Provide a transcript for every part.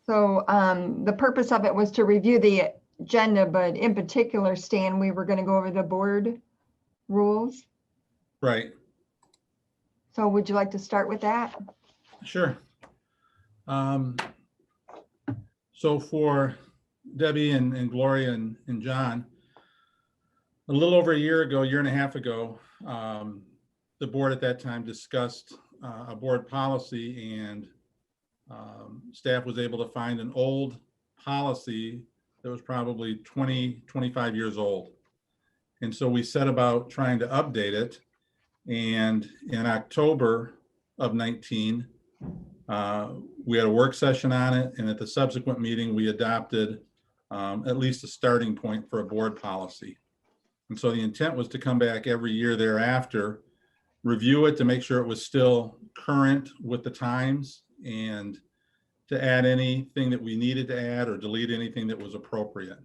So the purpose of it was to review the agenda, but in particular, Stan, we were going to go over the board rules. Right. So would you like to start with that? Sure. So for Debbie and Gloria and John, a little over a year and a half ago, the board at that time discussed a board policy, and staff was able to find an old policy that was probably 20, 25 years old. And so we set about trying to update it. And in October of 19, we had a work session on it. And at the subsequent meeting, we adopted at least a starting point for a board policy. And so the intent was to come back every year thereafter, review it to make sure it was still current with the times, and to add anything that we needed to add or delete anything that was appropriate.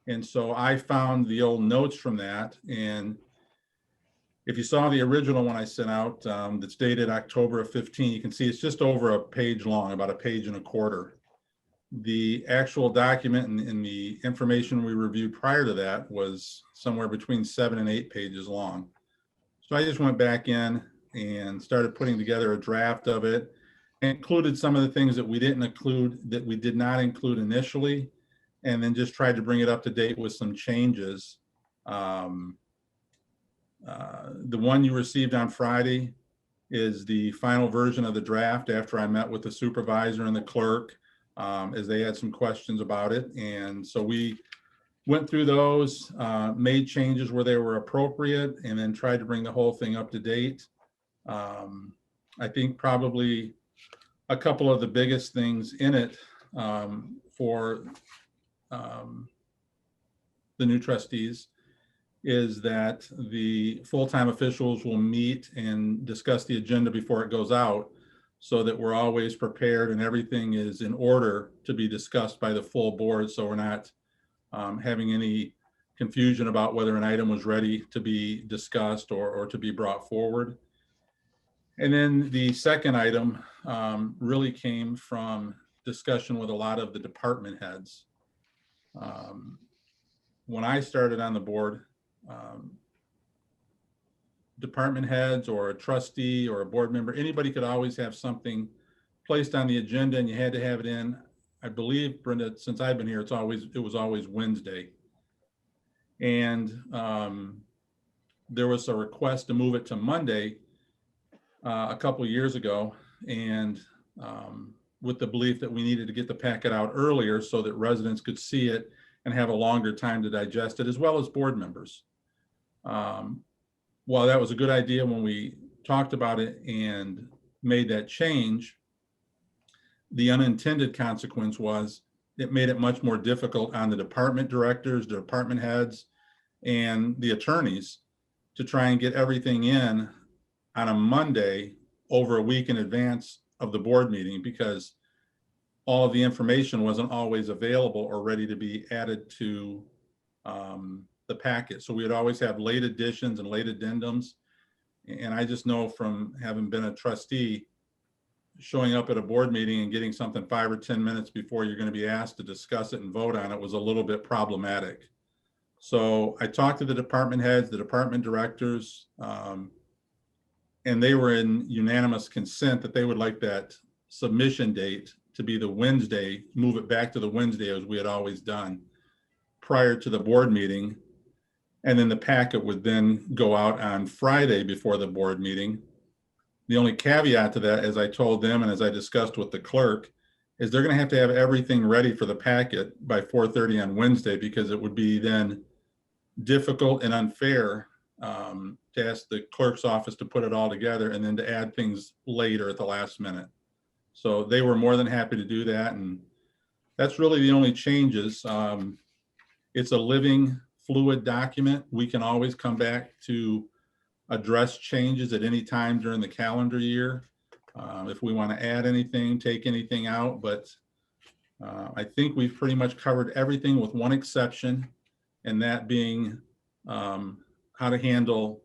And so I found the old notes from that. And if you saw the original one I sent out that's dated October of 15, you can see it's just over a page long, about a page and a quarter. The actual document and the information we reviewed prior to that was somewhere between 7 and 8 pages long. So I just went back in and started putting together a draft of it, included some of the things that we didn't include, that we did not include initially, and then just tried to bring it up to date with some changes. The one you received on Friday is the final version of the draft after I met with the supervisor and the clerk, as they had some questions about it. And so we went through those, made changes where they were appropriate, and then tried to bring the whole thing up to date. I think probably a couple of the biggest things in it for the new trustees is that the full-time officials will meet and discuss the agenda before it goes out, so that we're always prepared and everything is in order to be discussed by the full board. So we're not having any confusion about whether an item was ready to be discussed or to be brought forward. And then the second item really came from discussion with a lot of the department heads. When I started on the board, department heads or a trustee or a board member, anybody could always have something placed on the agenda, and you had to have it in. I believe, Brenda, since I've been here, it was always Wednesday. And there was a request to move it to Monday a couple of years ago, and with the belief that we needed to get the packet out earlier so that residents could see it and have a longer time to digest it, as well as board members. While that was a good idea when we talked about it and made that change, the unintended consequence was it made it much more difficult on the department directors, the department heads, and the attorneys to try and get everything in on a Monday over a week in advance of the board meeting, because all of the information wasn't always available or ready to be added to the packet. So we would always have late additions and late addendums. And I just know from having been a trustee, showing up at a board meeting and getting something 5 or 10 minutes before you're going to be asked to discuss it and vote on it was a little bit problematic. So I talked to the department heads, the department directors, and they were in unanimous consent that they would like that submission date to be the Wednesday, move it back to the Wednesday as we had always done prior to the board meeting. And then the packet would then go out on Friday before the board meeting. The only caveat to that, as I told them and as I discussed with the clerk, is they're going to have everything ready for the packet by 4:30 on Wednesday, because it would be then difficult and unfair to ask the clerk's office to put it all together and then to add things later at the last minute. So they were more than happy to do that. And that's really the only changes. It's a living, fluid document. We can always come back to address changes at any time during the calendar year. If we want to add anything, take anything out, but I think we've pretty much covered everything with one exception, and that being how to handle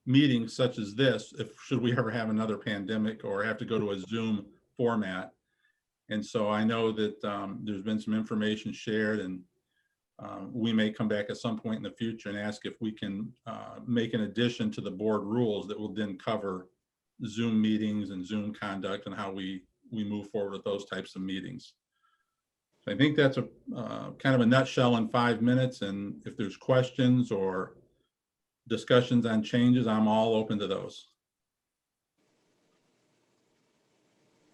meetings such as this, if should we ever have another pandemic or have to go to a Zoom format. And so I know that there's been some information shared, and we may come back at some point in the future and ask if we can make an addition to the board rules that will then cover Zoom meetings and Zoom conduct and how we move forward with those types of meetings. So I think that's a kind of a nutshell in 5 minutes. And if there's questions or discussions on changes, I'm all open to those.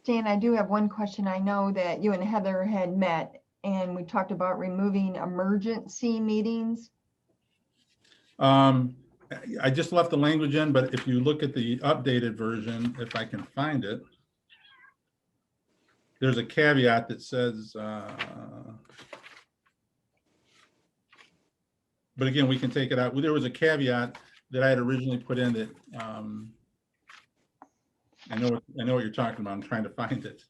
Dan, I do have one question. I know that you and Heather had met and we talked about removing emergency meetings. I just left the language in, but if you look at the updated version, if I can find it, there's a caveat that says, but again, we can take it out. There was a caveat that I had originally put in that, I know what you're talking about. I'm trying to find it.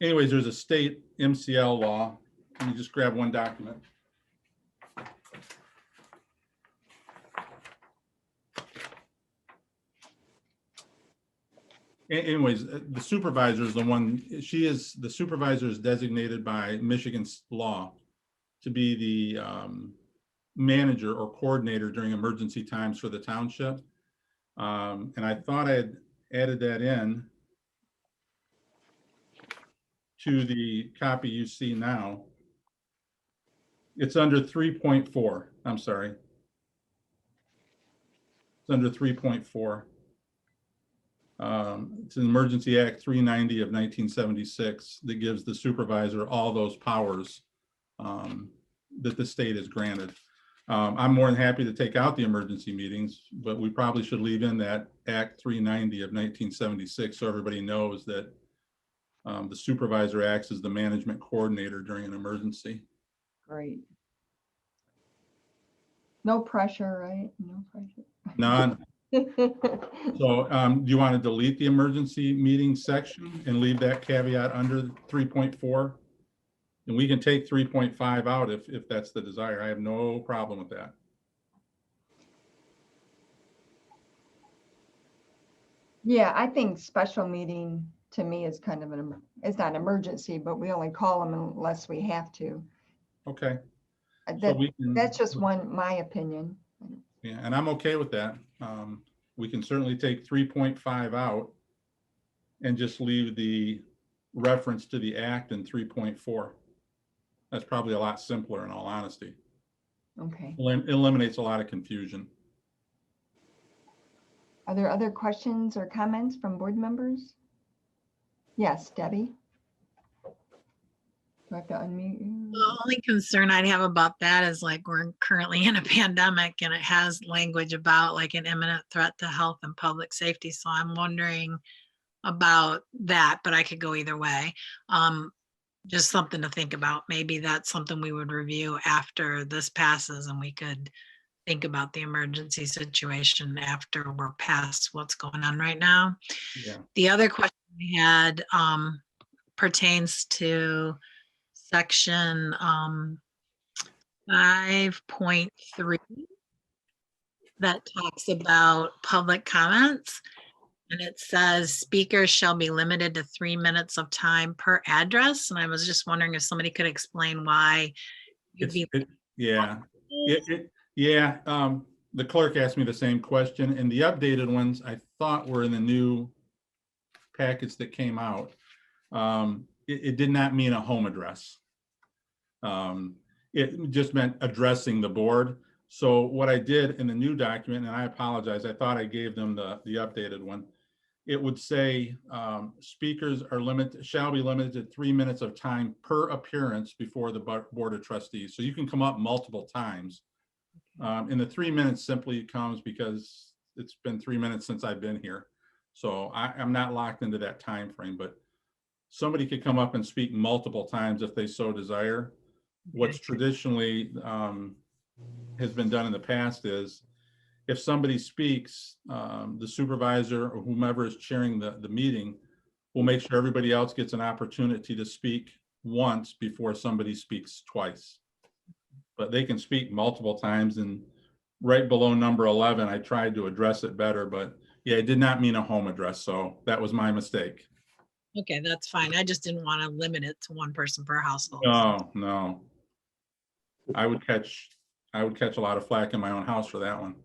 Anyways, there's a state MCL law. Let me just grab one document. Anyways, the supervisor is the one, the supervisor is designated by Michigan's law to be the manager or coordinator during emergency times for the township. And I thought I had added that in to the copy you see now. It's under 3.4. I'm sorry. It's under 3.4. It's an Emergency Act 390 of 1976 that gives the supervisor all those powers that the state has granted. I'm more than happy to take out the emergency meetings, but we probably should leave in that Act 390 of 1976 so everybody knows that the supervisor acts as the management coordinator during an emergency. Great. No pressure, right? No pressure. None. So do you want to delete the emergency meeting section and leave that caveat under 3.4? And we can take 3.5 out if that's the desire. I have no problem with that. Yeah, I think special meeting to me is kind of it's not an emergency, but we only call them unless we have to. Okay. So that's just my opinion. Yeah, and I'm okay with that. We can certainly take 3.5 out and just leave the reference to the act in 3.4. That's probably a lot simpler in all honesty. Okay. It eliminates a lot of confusion. Are there other questions or comments from board members? Yes, Debbie. Do I have to unmute you? The only concern I'd have about that is like we're currently in a pandemic and it has language about like an imminent threat to health and public safety. So I'm wondering about that, but I could go either way. Just something to think about. Maybe that's something we would review after this passes and we could think about the emergency situation after we're past what's going on right now. Yeah. The other question we had pertains to section 5.3 that talks about public comments. And it says speakers shall be limited to 3 minutes of time per address. And I was just wondering if somebody could explain why. Yeah. The clerk asked me the same question, and the updated ones I thought were in the new packets that came out. It did not mean a home address. It just meant addressing the board. So what I did in the new document, and I apologize, I thought I gave them the updated one. It would say speakers shall be limited to 3 minutes of time per appearance before the Board of Trustees. So you can come up multiple times. And the 3 minutes simply comes because it's been 3 minutes since I've been here. So I'm not locked into that time frame, but somebody could come up and speak multiple times if they so desire. What's traditionally has been done in the past is if somebody speaks, the supervisor or whomever is chairing the meeting will make sure everybody else gets an opportunity to speak once before somebody speaks twice. But they can speak multiple times, and right below number 11, I tried to address it better, but yeah, it did not mean a home address. So that was my mistake. Okay, that's fine. I just didn't want to limit it to one person per household. No, no. I would catch a lot of flack in my own house for that one.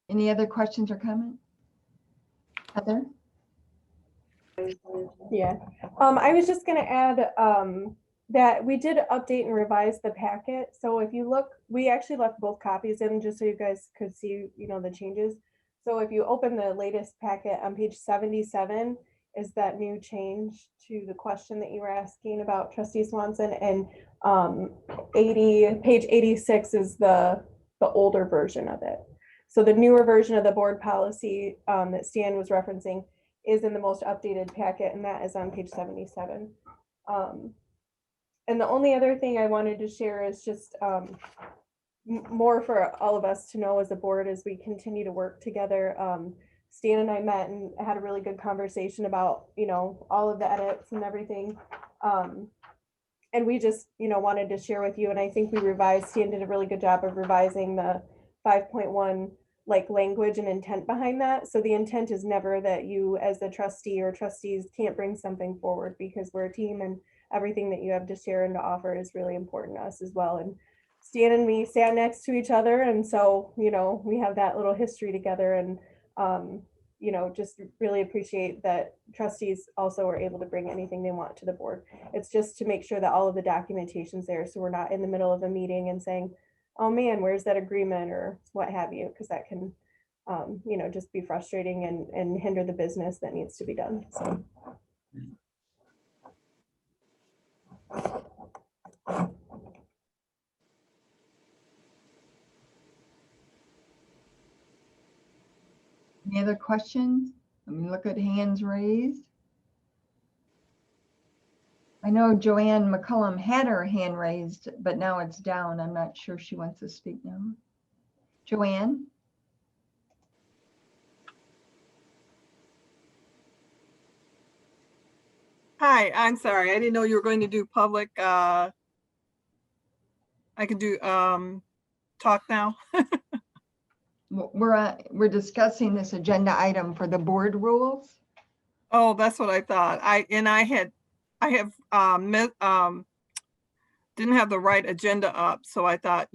Any other questions or comments? Heather? Yeah, I was just gonna add, that we did update and revise the packet. So if you look, we actually left both copies in just so you guys could see, the changes. So if you open the latest packet on page 77 is that new change to the question that you were asking about, Trustee Swanson, and page 86 is the older version of it. So the newer version of the board policy that Stan was referencing is in the most updated packet, and that is on page 77. And the only other thing I wanted to share is just more for all of us to know as a board as we continue to work together. Stan and I met and had a really good conversation about, all of the edits and everything. And we just, wanted to share with you, and I think Stan did a really good job of revising the 5.1 language and intent behind that. So the intent is never that you as a trustee or trustees can't bring something forward, because we're a team and everything that you have to share and to offer is really important to us as well. And Stan and me sat next to each other, and so we have that little history together, and just really appreciate that trustees also are able to bring anything they want to the board. It's just to make sure that all of the documentation's there, so we're not in the middle of a meeting and saying, oh man, where's that agreement or what have you, because that can just be frustrating and hinder the business that needs to be done. So Any other questions? Let me look at hands raised. I know Joanne McCullum had her hand raised, but now it's down. I'm not sure she wants to speak now. Joanne? Hi, I'm sorry. I didn't know you were going to do public. I can do talk now. We're discussing this agenda item for the board rules. Oh, that's what I thought. I have didn't have the right agenda up, so I thought,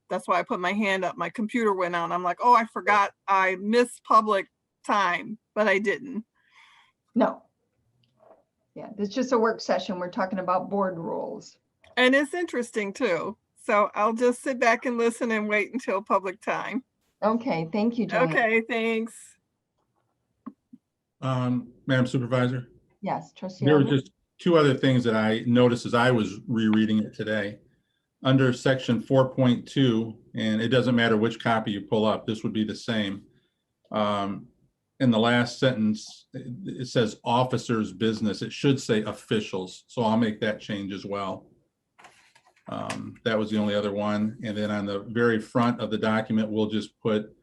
that's why I put my hand up. My computer went out. And I'm like, oh, I forgot I missed public time, but I didn't. No. Yeah, it's just a work session. We're talking about board rules. And it's interesting too. So I'll just sit back and listen and wait until public time. Okay, thank you, Joanne. Okay, thanks. Madam Supervisor, Yes, Trustee there were Elder? just two other things that I noticed as I was rereading it today. Under section 4.2, and it doesn't matter which copy you pull up, this would be the same. In the last sentence, it says officers' business. It should say officials. So I'll make that change as well. That was the only other one. And then on the very front of the document, we'll just put,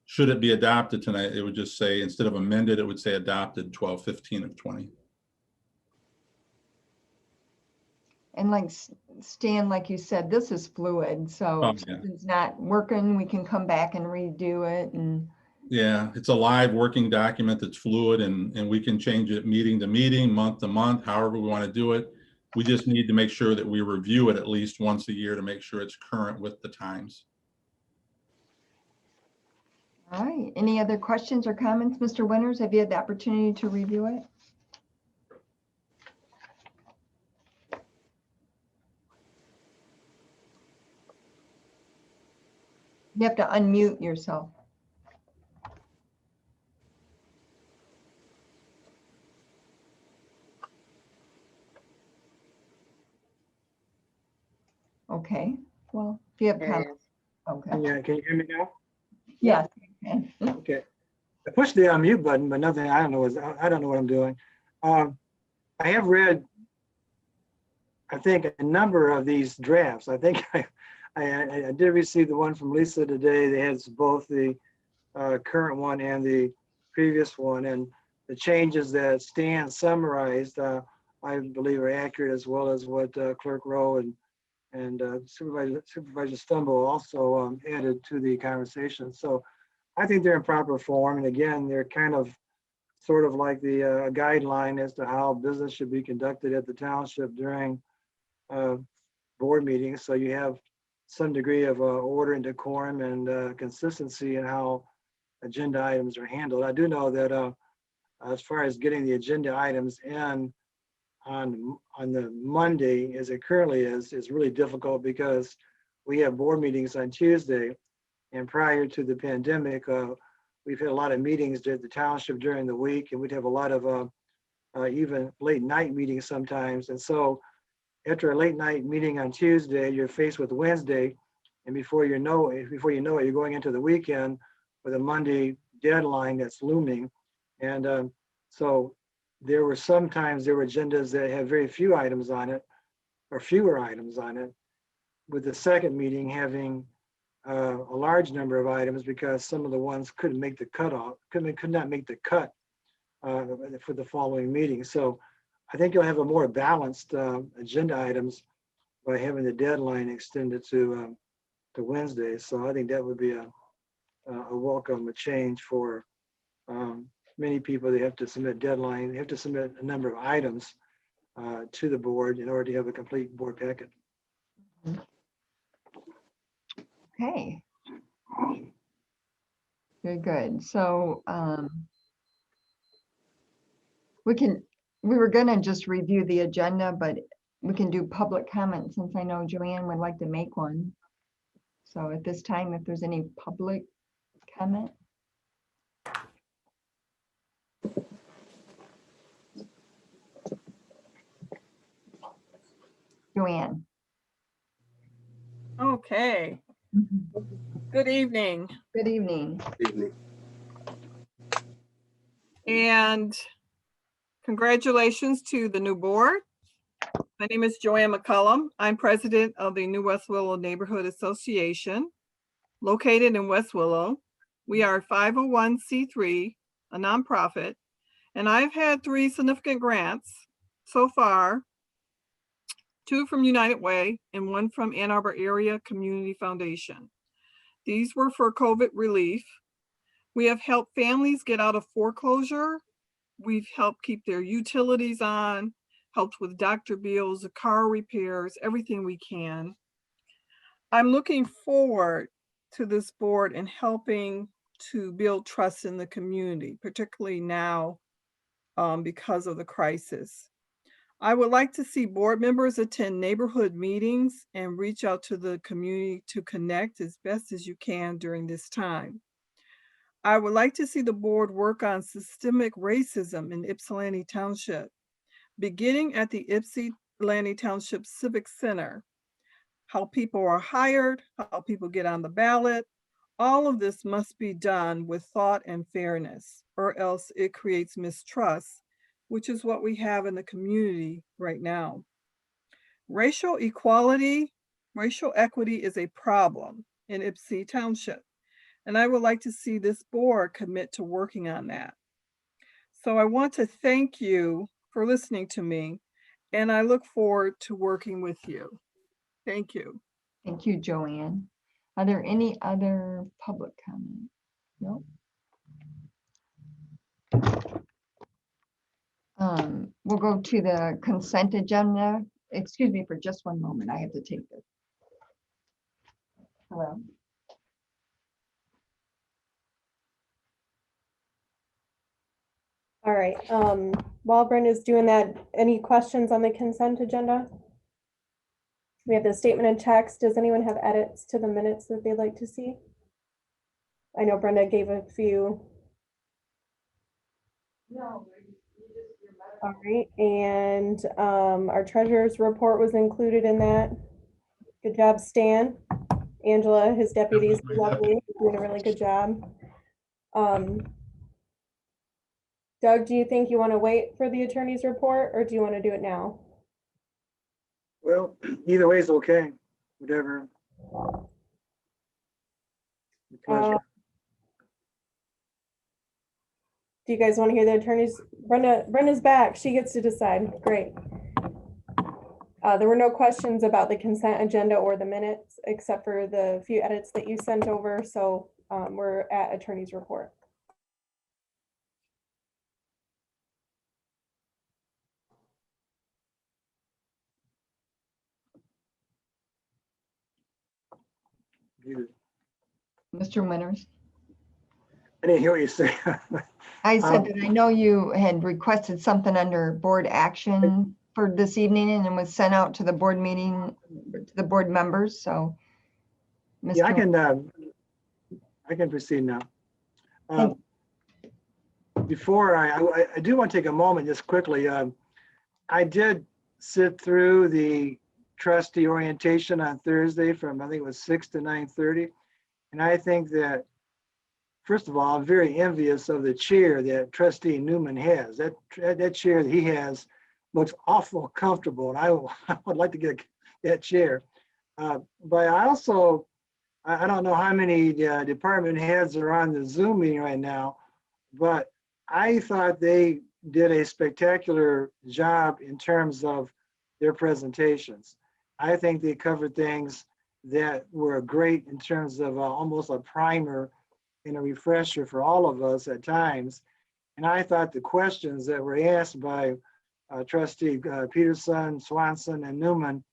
should it be adopted tonight? It would just say, instead of amended, it would say adopted 12/15 of 20. And like Stan, like you said, this is fluid. So if something's not working, we can come back and redo it. And yeah, it's a live working document that's fluid, and we can change it meeting to meeting, month to month, however we want to do it. We just need to make sure that we review it at least once a year to make sure it's current with the times. all right. Any other questions or comments? Mr. Winters, have you had the opportunity to review it? You have to unmute yourself. Okay, well, if you have comments. Okay. Yeah, can you hear me now? Yes. Okay. Okay. I pushed the unmute button, but nothing, I don't know what I'm doing. I have read, I think, a number of these drafts. I think I did receive the one from Lisa today. They had both the current one and the previous one, and the changes that Stan summarized, I believe are accurate, as well as what Clerk Rowe and And Supervisor Stumble also added to the conversation. So I think they're in proper form. And again, they're kind of sort of like the guideline as to how business should be conducted at the township during board meetings. So you have some degree of order and decorum and consistency in how agenda items are handled. I do know that as far as getting the agenda items in on the Monday, as it currently is really difficult because we have board meetings on Tuesday. And prior to the pandemic, we've had a lot of meetings at the township during the week, and we'd have a lot of even late night meetings sometimes. And so after a late night meeting on Tuesday, you're faced with Wednesday, and before you know it, you're going into the weekend with a Monday deadline that's looming. And so there were agendas that had very few items on it, or fewer items on it, with the second meeting having a large number of items because some of the ones couldn't make the cutoff, could not make the cut for the following meeting. So I think you'll have a more balanced agenda items by having the deadline extended to Wednesday. So I think that would be a welcome change for many people. They have to submit deadline, they have to submit a number of items to the board in order to have a complete board packet. Okay. Very good. So we were gonna just review the agenda, but we can do public comment since I know Joanne would like to make one. So at this time, if there's any public comment. Joanne. Okay, good evening. Good evening. And congratulations to the new board. My name is Joanne McCullum. I'm president of the New West Willow Neighborhood Association, located in West Willow. We are 501c3, a nonprofit, and I've had 3 significant grants so far, 2 from United Way and 1 from Ann Arbor Area Community Foundation. These were for COVID relief. We have helped families get out of foreclosure. We've helped keep their utilities on, helped with doctor bills, car repairs, everything we can. I'm looking forward to this board and helping to build trust in the community, particularly now because of the crisis. I would like to see board members attend neighborhood meetings and reach out to the community to connect as best as you can during this time. I would like to see the board work on systemic racism in Ypsilanti Township, beginning at the Ypsilanti Township Civic Center, how people are hired, how people get on the ballot. All of this must be done with thought and fairness, or else it creates mistrust, which is what we have in the community right now. Racial equality, racial equity is a problem in Ypsi Township, and I would like to see this board commit to working on that. So I want to thank you for listening to me, and I look forward to working with you. Thank you. Thank you, Joanne. Are there any other public comment? No. We'll go to the consent agenda. Excuse me for just one moment. I have to take this. Hello. All right, while Brenda's doing that, any questions on the consent agenda? We have the statement in text. Does anyone have edits to the minutes that they'd like to see? I know Brenda gave a few. No. All right, and our treasurer's report was included in that. Good job, Stan. Angela, his deputies, Definitely, lovely, doing a really good job. Doug, do you think you want to wait for the attorney's report, or do you want to do it now? Well, either way is okay, whatever. Do you guys want to hear the attorney's? Brenda's back. She gets to decide. Great. There were no questions about the consent agenda or the minutes, except for the few edits that you sent over. So we're at attorney's report. Mr. Winters? I didn't hear what you said. I said Um, that I know you had requested something under board action for this evening and it was sent out to the board meeting, to the board members, so. Yeah, I Mr. can proceed now. Thank- Before I do want to take a moment just quickly. I did sit through the trustee orientation on Thursday from, I think it was 6 to 9:30. And I think that, first of all, I'm very envious of the chair that trustee Newman has. That chair that he has looks awful comfortable, and I would like to get that chair. But I also, I don't know how many department heads are on the Zoom meeting right now, but I thought they did a spectacular job in terms of their presentations. I think they covered things that were great in terms of almost a primer and a refresher for all of us at times. And I thought the questions that were asked by trustee Peterson, Swanson, and Newman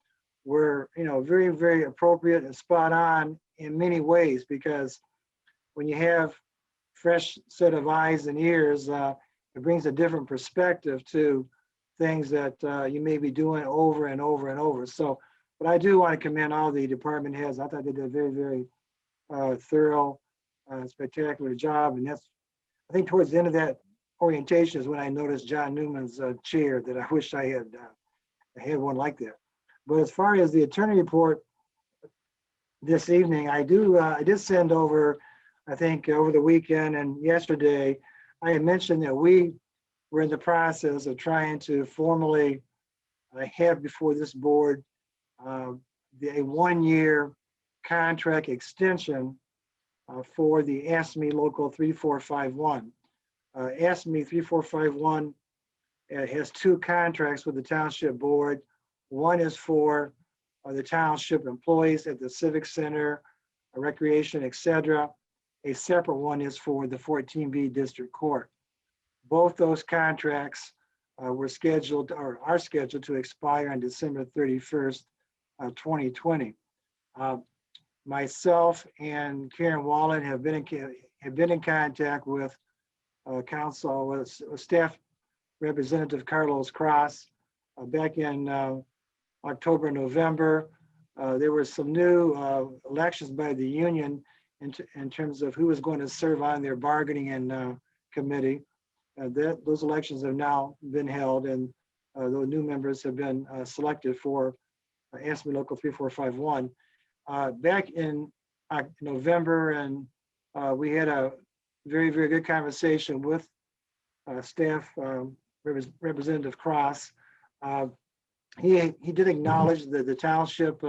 were, very, very appropriate and spot on in many ways, because when you have fresh set of eyes and ears, it brings a different perspective to things that you may be doing over and over and over. So, but I do want to commend all the department heads. I thought they did a very, very thorough, spectacular job. And that's, I think towards the end of that orientation is when I noticed John Newman's chair that I wish I had one like that. But as far as the attorney report this evening, I did send over, I think over the weekend and yesterday, I had mentioned that we were in the process of trying to formally have before this board a 1-year contract extension for the ASME Local 3451. ASME 3451 has 2 contracts with the Township Board. One is for the township employees at the Civic Center, recreation, etc. A separate one is for the 14B District Court. Both those contracts were scheduled or are scheduled to expire on December 31st, 2020. Myself and Karen Wallen have been in contact with Staff Representative Carlos Cross back in October, November. There were some new elections by the union in terms of who was going to serve on their bargaining and committee. Those elections have now been held, and those new members have been selected for ASME Local 3451. Back in November, and we had a very, very good conversation with Staff Representative Cross. He did acknowledge that the township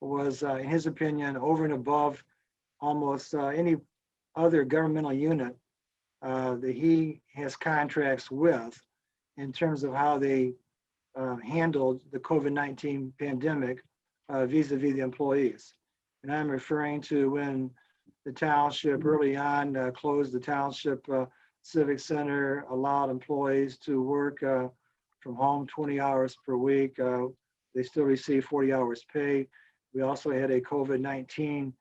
was, in his opinion, over and above almost any other governmental unit that he has contracts with in terms of how they handled the COVID-19 pandemic vis-a-vis the employees. And I'm referring to when the township early on closed the township civic center, allowed employees to work from home 20 hours per week. They still receive 40 hours pay. We also had a COVID-19,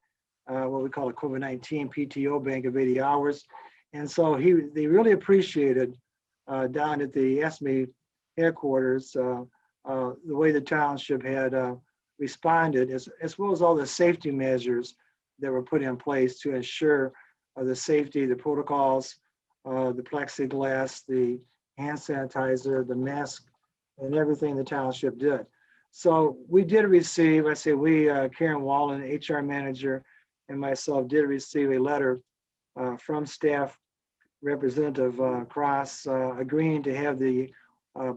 what we call a COVID-19 PTO bank of 80 hours. And so they really appreciated down at the ASME headquarters the way the township had responded, as well as all the safety measures that were put in place to ensure the safety, the protocols, the plexiglass, the hand sanitizer, the mask, and everything the township did. So we did receive, I say we, Karen Wallen, HR manager, and myself did receive a letter from Staff Representative Cross agreeing to have the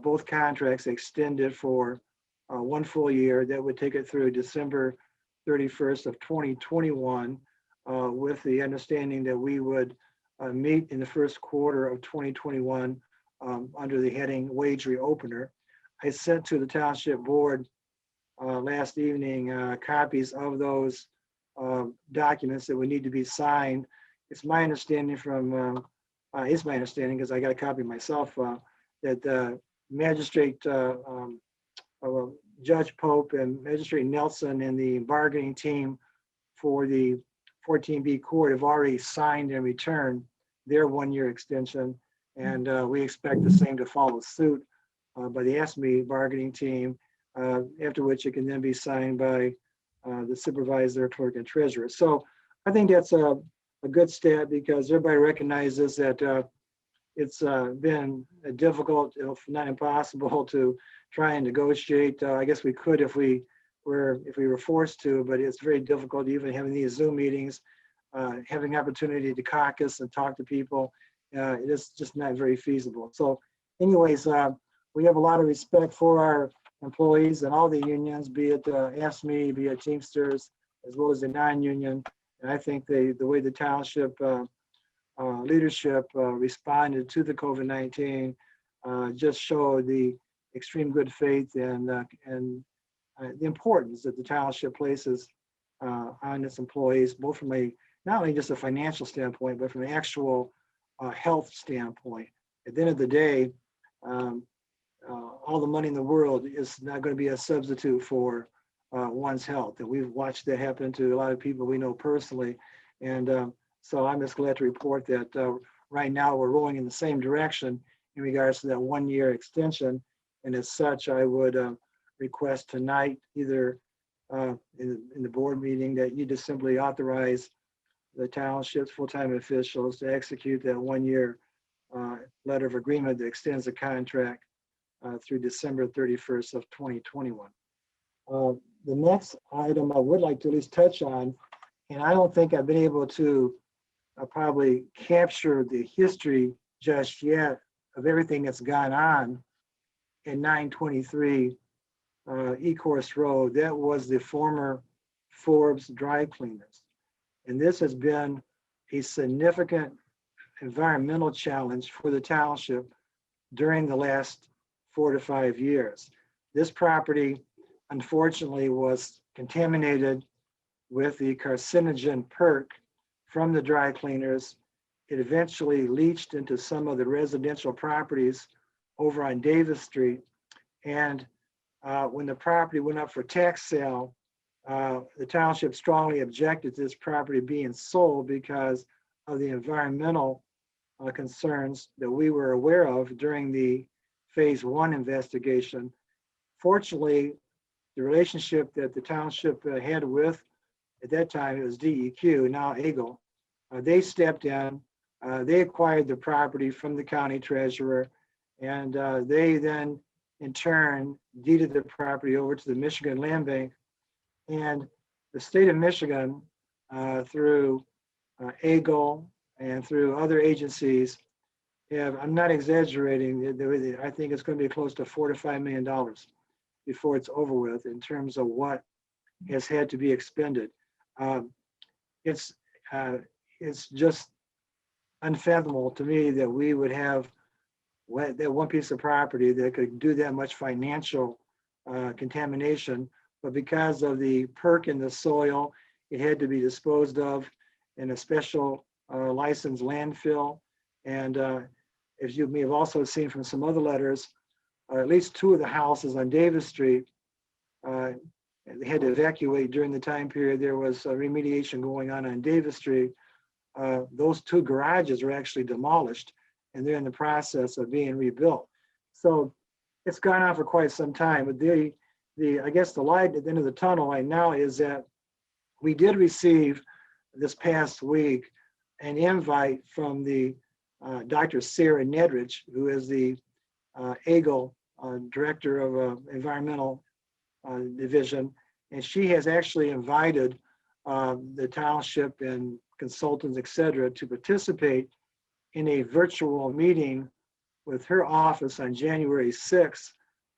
both contracts extended for 1 full year. That would take it through December 31st of 2021 with the understanding that we would meet in the first quarter of 2021 under the heading wage reopener. I sent to the township board last evening copies of those documents that would need to be signed. It's my understanding because I got a copy myself, that Magistrate Judge Pope and Magistrate Nelson and the bargaining team for the 14B court have already signed and returned their 1-year extension. And we expect the same to follow suit by the ASME bargaining team, after which it can then be signed by the supervisor, clerk, and treasurer. So I think that's a good step because everybody recognizes that it's been difficult, if not impossible, to try and negotiate. I guess we could if we were forced to, but it's very difficult even having these Zoom meetings, having opportunity to caucus and talk to people. It is just not very feasible. So anyways, we have a lot of respect for our employees and all the unions, be it ASME, be it Teamsters, as well as the non-union. And I think the way the township leadership responded to the COVID-19 just showed the extreme good faith and the importance that the township places on its employees, both from not only just a financial standpoint, but from an actual health standpoint. At the end of the day, all the money in the world is not going to be a substitute for one's health. And we've watched that happen to a lot of people we know personally. And so I'm just glad to report that right now we're rolling in the same direction in regards to that 1-year extension. And as such, I would request tonight, either in the board meeting, that you just simply authorize the township's full-time officials to execute that 1-year letter of agreement that extends the contract through December 31st of 2021. The next item I would like to at least touch on, and I don't think I've been able to probably capture the history just yet of everything that's gone on in 923 Ecorse Road. That was the former Forbes Dry Cleaners. And this has been a significant environmental challenge for the township during the last 4 to 5 years. This property, unfortunately, was contaminated with the carcinogen perc from the dry cleaners. It eventually leached into some of the residential properties over on Davis Street. And when the property went up for tax sale, the township strongly objected to this property being sold because of the environmental concerns that we were aware of during the phase 1 investigation. Fortunately, the relationship that the township had with, at that time it was DEQ, now AGLE, they stepped in, they acquired the property from the county treasurer, and they then in turn deeded the property over to the Michigan Land Bank. And the state of Michigan, through AGLE and through other agencies, I'm not exaggerating, I think it's going to be close to $4 to $5 million before it's over with in terms of what has had to be expended. It's just unfathomable to me that we would have that one piece of property that could do that much financial contamination, but because of the perc in the soil, it had to be disposed of in a special licensed landfill. And as you may have also seen from some other letters, at least 2 of the houses on Davis Street, they had to evacuate during the time period there was remediation going on Davis Street. Those 2 garages were actually demolished, and they're in the process of being rebuilt. So it's gone on for quite some time. But I guess the light at the end of the tunnel right now is that we did receive this past week an invite from the Dr. Sarah Nedrich, who is the AGLE director of environmental division, and she has actually invited the township and consultants, et cetera, to participate in a virtual meeting with her office on January 6th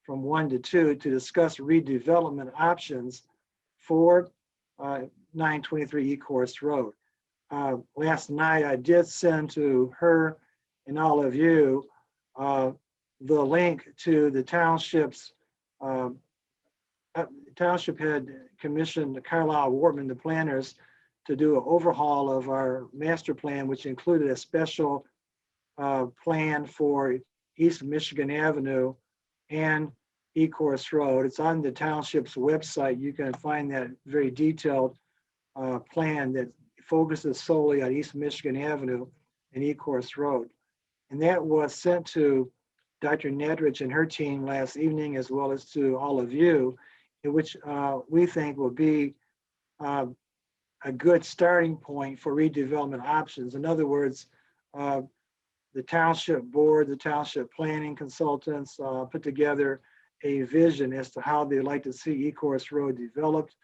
from 1 to 2 to discuss redevelopment options for 923 Ecorse Road. Last night, I did send to her and all of you the link to the township's township had commissioned Carlisle Wortman, the planners, to do an overhaul of our master plan, which included a special plan for East Michigan Avenue and Ecorse Road. It's on the township's website. You can find that very detailed plan that focuses solely on East Michigan Avenue and Ecorse Road. And that was sent to Dr. Nedrich and her team last evening, as well as to all of you, in which we think will be a good starting point for redevelopment options. In other words, the township board, the township planning consultants put together a vision as to how they'd like to see Ecorse Road developed.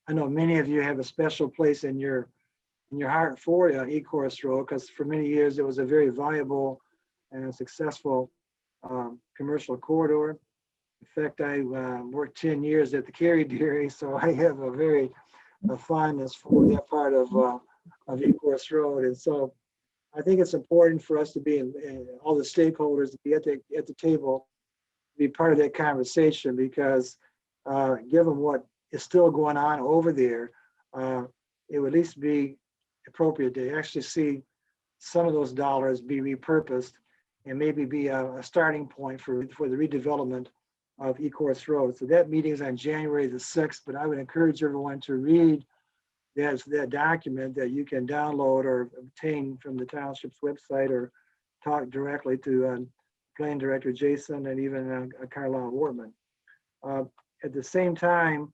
I know many of you have a special place in your heart for Ecorse Road, because for many years it was a very viable and successful commercial corridor. In fact, I worked 10 years at the Cary Dairy, so I have a very fondness for that part of Ecorse Road. And so I think it's important for us to be in all the stakeholders to be at the table, be part of that conversation, because given what is still going on over there, it would at least be appropriate to actually see some of those dollars be repurposed and maybe be a starting point for the redevelopment of Ecorse Road. So that meeting is on January the 6th, but I would encourage everyone to read that document that you can download or obtain from the township's website, or talk directly to Planning Director Jason and even Carlisle Wortman. At the same time,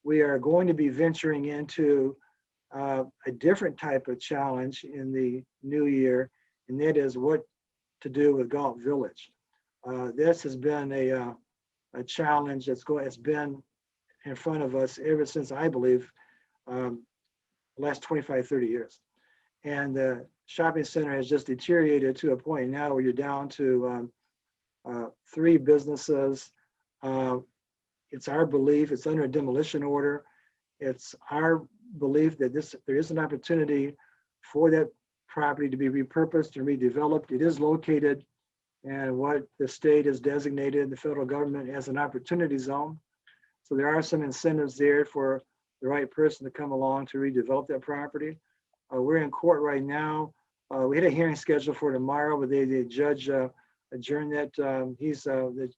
we are going to be venturing into a different type of challenge in the new year, and that is what to do with Galt Village. This has been a challenge that's been in front of us ever since, I believe, the last 25, 30 years. And the shopping center has just deteriorated to a point now where you're down to 3 businesses. It's our belief, it's under a demolition order. It's our belief that there is an opportunity for that property to be repurposed and redeveloped. It is located in what the state has designated, the federal government, as an opportunity zone. So there are some incentives there for the right person to come along to redevelop that property. We're in court right now. We had a hearing scheduled for tomorrow, but the judge adjourned that. The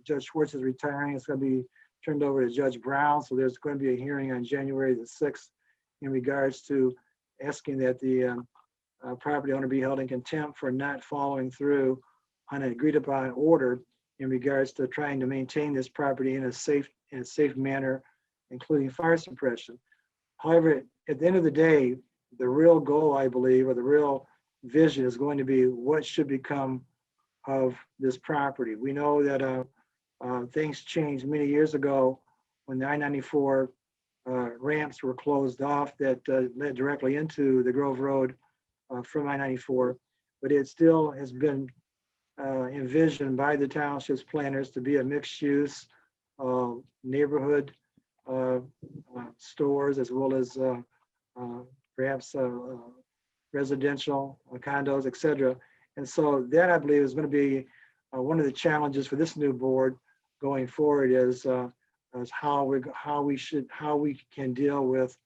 Judge Schwartz is retiring. It's going to be turned over to Judge Brown. So there's going to be a hearing on January the 6th in regards to asking that the property owner be held in contempt for not following through on an agreed upon order in regards to trying to maintain this property in a safe manner, including fire suppression. However, at the end of the day, the real goal, I believe, or the real vision is going to be what should become of this property. We know that things changed many years ago when the I-94 ramps were closed off that led directly into the Grove Road from I-94, but it still has been envisioned by the township's planners to be a mixed use neighborhood stores, as well as perhaps residential condos, etc. And so that, I believe, is going to be one of the challenges for this new board going forward, is how we can deal with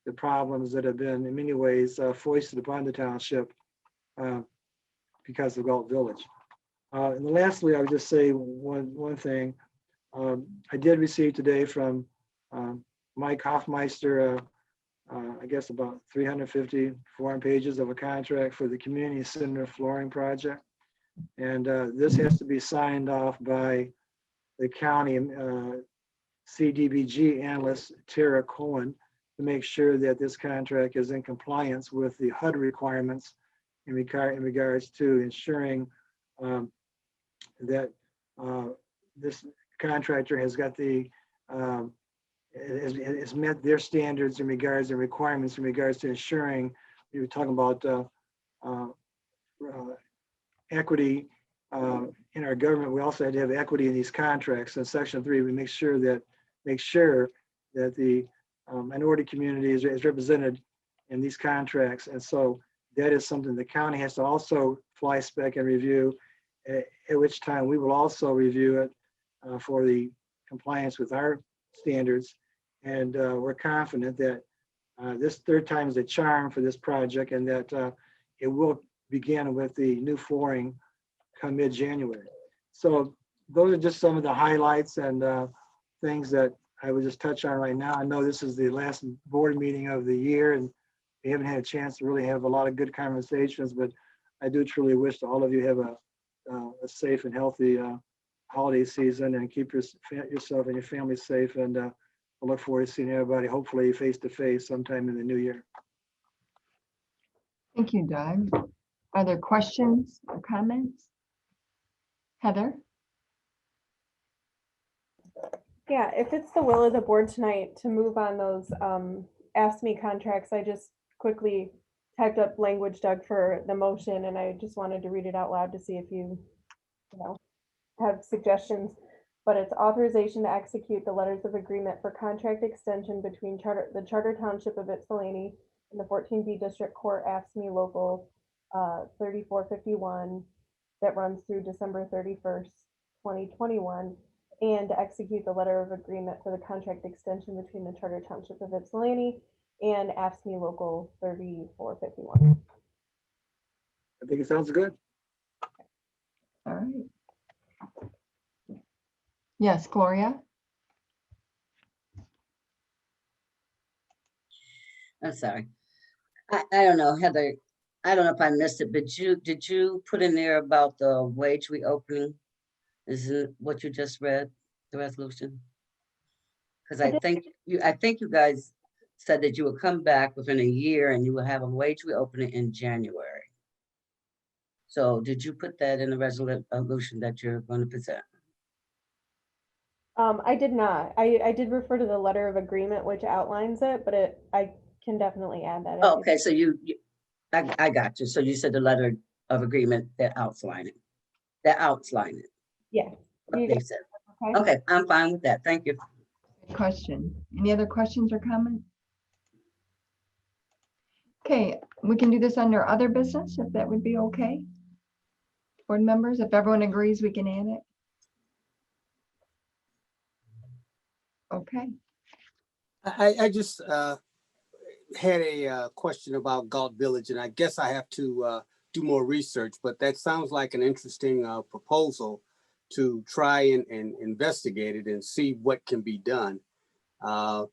the problems that have been in many ways foisted upon the township because of Galt Village. And lastly, I would just say one thing. I did receive today from Mike Hoffmeister, I guess about 350 form pages of a contract for the community center flooring project. And this has to be signed off by the county CDBG analyst, Tara Cohen, to make sure that this contract is in compliance with the HUD requirements in regards to ensuring that this contractor has got has met their standards in regards and requirements in regards to ensuring. We were talking about equity in our government. We also had to have equity in these contracts. In Section 3, we make sure that the minority community is represented in these contracts. And so that is something the county has to also fly spec and review, at which time we will also review it for the compliance with our standards. And we're confident that this third time is a charm for this project, and that it will begin with the new flooring come mid-January. So those are just some of the highlights and things that I would just touch on right now. I know this is the last board meeting of the year, and we haven't had a chance to really have a lot of good conversations, but I do truly wish that all of you have a safe and healthy holiday season, and keep yourself and your family safe. And I look forward to seeing everybody, hopefully face to face sometime in the new year. Thank you, Doug. Are there questions or comments? Heather? Yeah, if it's the will of the board tonight to move on those AFSCME contracts, I just quickly typed up language, Doug, for the motion, and I just wanted to read it out loud to see if you have suggestions. But it's authorization to execute the letters of agreement for contract extension between the Charter Township of Ypsilanti and the 14B District Court AFSCME Local 3451 that runs through December 31st, 2021, and to execute the letter of agreement for the contract extension between the Charter Township of Ypsilanti and AFSCME Local 3451. I think it sounds good. All right. Yes, Gloria? I'm sorry. I don't know, Heather, I don't know if I missed it, but did you put in there about the wage reopening? Is it what you just read, the resolution? Because I think you guys said that you would come back within a year and you will have a wage reopening in January. So did you put that in the resolution that you're going to present? I did not. I did refer to the letter of agreement, which outlines it, but I can definitely add that. Oh, okay, so I got you. So you said the letter of agreement that outline it. Yeah. What You they guys- said. okay. Okay, I'm fine with that. Thank you. Question. Any other questions or comments? Okay, we can do this under other business, if that would be okay. Board members, if everyone agrees, we can add it. Okay, I just had a question about Galt Village, and I guess I have to do more research, but that sounds like an interesting proposal to try and investigate it and see what can be done. I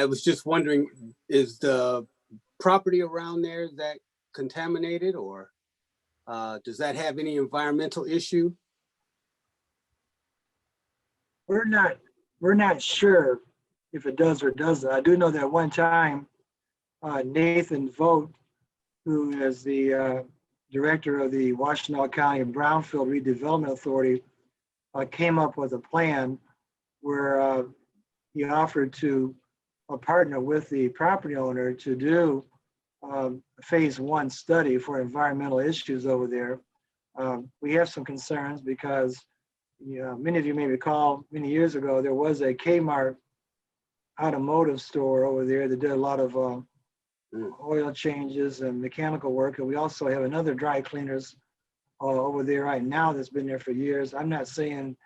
was just wondering, is the property around there that contaminated, or does that have any environmental issue? We're not sure if it does or doesn't. I do know that one time Nathan Vogt, who is the director of the Washtenaw County Brownfield Redevelopment Authority, came up with a plan where he offered to partner with the property owner to do a phase 1 study for environmental issues over there. We have some concerns because many of you may recall many years ago, there was a Kmart automotive store over there that did a lot of oil changes and mechanical work. And we also have another dry cleaners over there right now that's been there for years. I'm not saying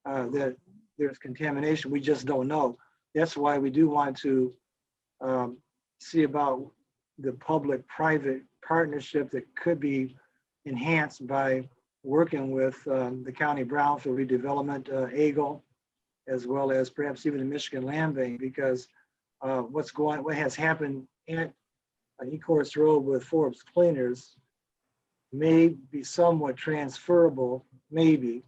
that there's contamination, we just don't know. That's why we do want to see about the public-private partnership that could be enhanced by working with the County Brownfield Redevelopment, AGLE, as well as perhaps even the Michigan Land Bank, because what has happened at Ecorse Road with Forbes Cleaners may be somewhat transferable, maybe,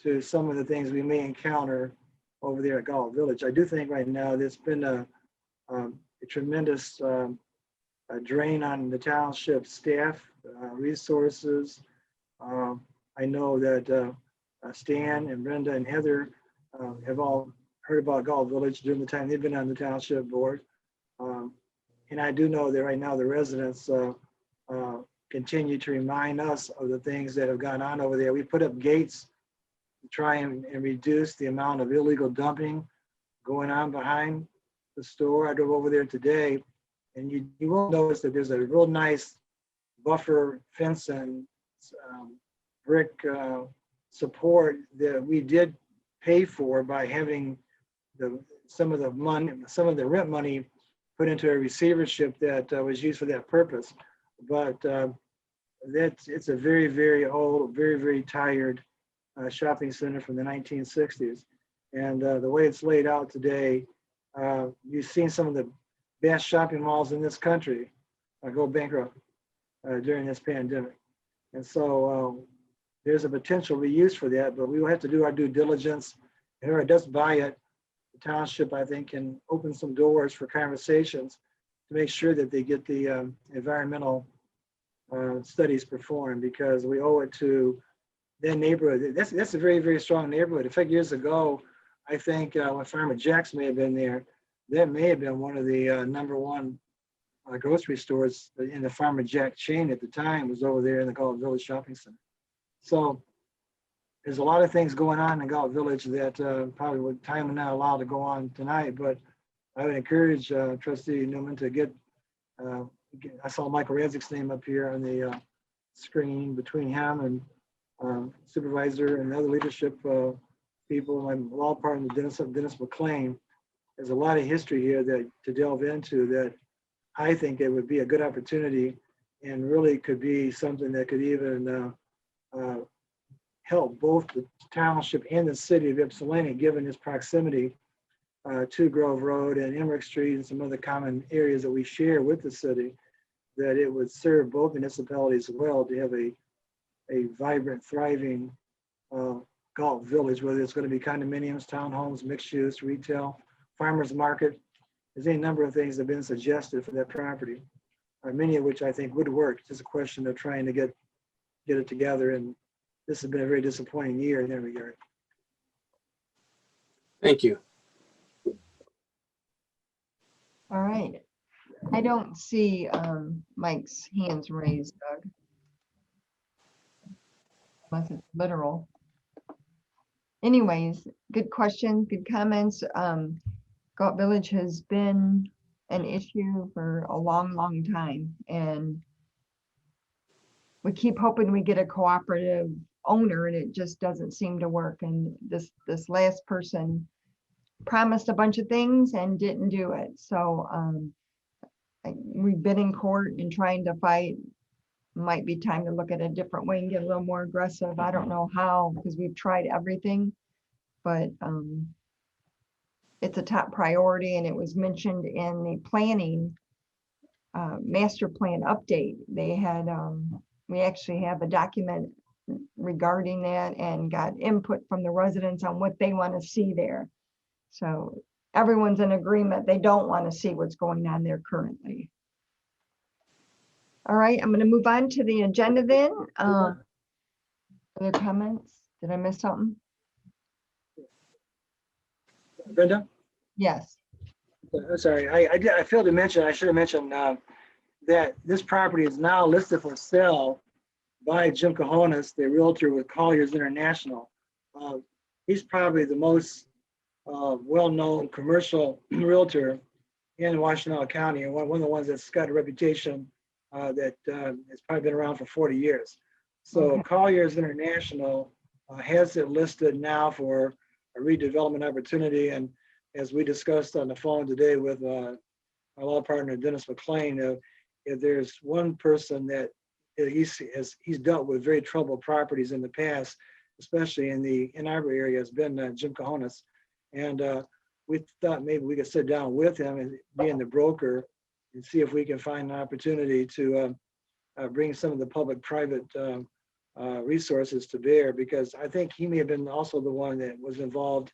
to some of the things we may encounter over there at Galt Village. I do think right now there's been a tremendous drain on the township staff, resources. I know that Stan and Brenda and Heather have all heard about Galt Village during the time they've been on the township board. And I do know that right now the residents continue to remind us of the things that have gone on over there. We put up gates to try and reduce the amount of illegal dumping going on behind the store. I drove over there today, and you will notice that there's a real nice buffer fence and brick support that we did pay for by having the some of the money, some of the rent money put into a receivership that was used for that purpose. But it's a very, very old, very, very tired shopping center from the 1960s. And the way it's laid out today, you've seen some of the best shopping malls in this country go bankrupt during this pandemic. And so there's a potential reuse for that, but we will have to do our due diligence. If it does buy it, the township, I think, can open some doors for conversations to make sure that they get the environmental studies performed, because we owe it to that neighborhood. That's a very, very strong neighborhood. In fact, years ago, I think when Farmer Jack's may have been there, that may have been one of the #1 grocery stores in the Farmer Jack chain at the time, was over there in the Galt Village Shopping Center. So there's a lot of things going on in Galt Village that probably would time would not allow to go on tonight, but I would encourage Trustee Newman to get, I saw Michael Radzick's name up here on the screen, between him and supervisor and other leadership people, and law partner Dennis McLean. There's a lot of history here that to delve into that I think it would be a good opportunity, and really could be something that could even help both the township and the city of Ypsilanti, given its proximity to Grove Road and Emmerich Street and some other common areas that we share with the city, that it would serve both municipalities well to have a vibrant, thriving Galt Village, whether it's going to be condominiums, townhomes, mixed use, retail, farmers market. There's any number of things that have been suggested for that property, many of which I think would work. It's just a question of trying to get it together, and this has been a very disappointing year in that regard. Thank you. All right. I don't see Mike's hands raised, Doug. Unless it's literal. Anyways, good question, good comments. Galt Village has been an issue for a long, long time, and we keep hoping we get a cooperative owner, and it just doesn't seem to work. And this last person promised a bunch of things and didn't do it. So we've been in court and trying to fight. Might be time to look at a different way and get a little more aggressive. I don't know how, because we've tried everything, but it's a top priority, and it was mentioned in the planning master plan update. They had we actually have a document regarding that and got input from the residents on what they want to see there. So everyone's in agreement. They don't want to see what's going on there currently. All right, I'm going to move on to the agenda then. Other comments? Did I miss something? Brenda? Yes. I'm sorry, I failed to mention, I should have mentioned that this property is now listed for sale by Jim Cajonas, the realtor with Colliers International. He's probably the most well-known commercial realtor in Washtenaw County, and one of the ones that's got a reputation that has probably been around for 40 years. So Okay. Colliers International has it listed now for a redevelopment opportunity. And as we discussed on the phone today with our law partner, Dennis McLean, if there's one person that he's dealt with very troubled properties in the past, especially in the Ann Arbor area, has been Jim Cajonas. And we thought maybe we could sit down with him and being the broker and see if we can find an opportunity to bring some of the public-private resources to bear, because I think he may have been also the one that was involved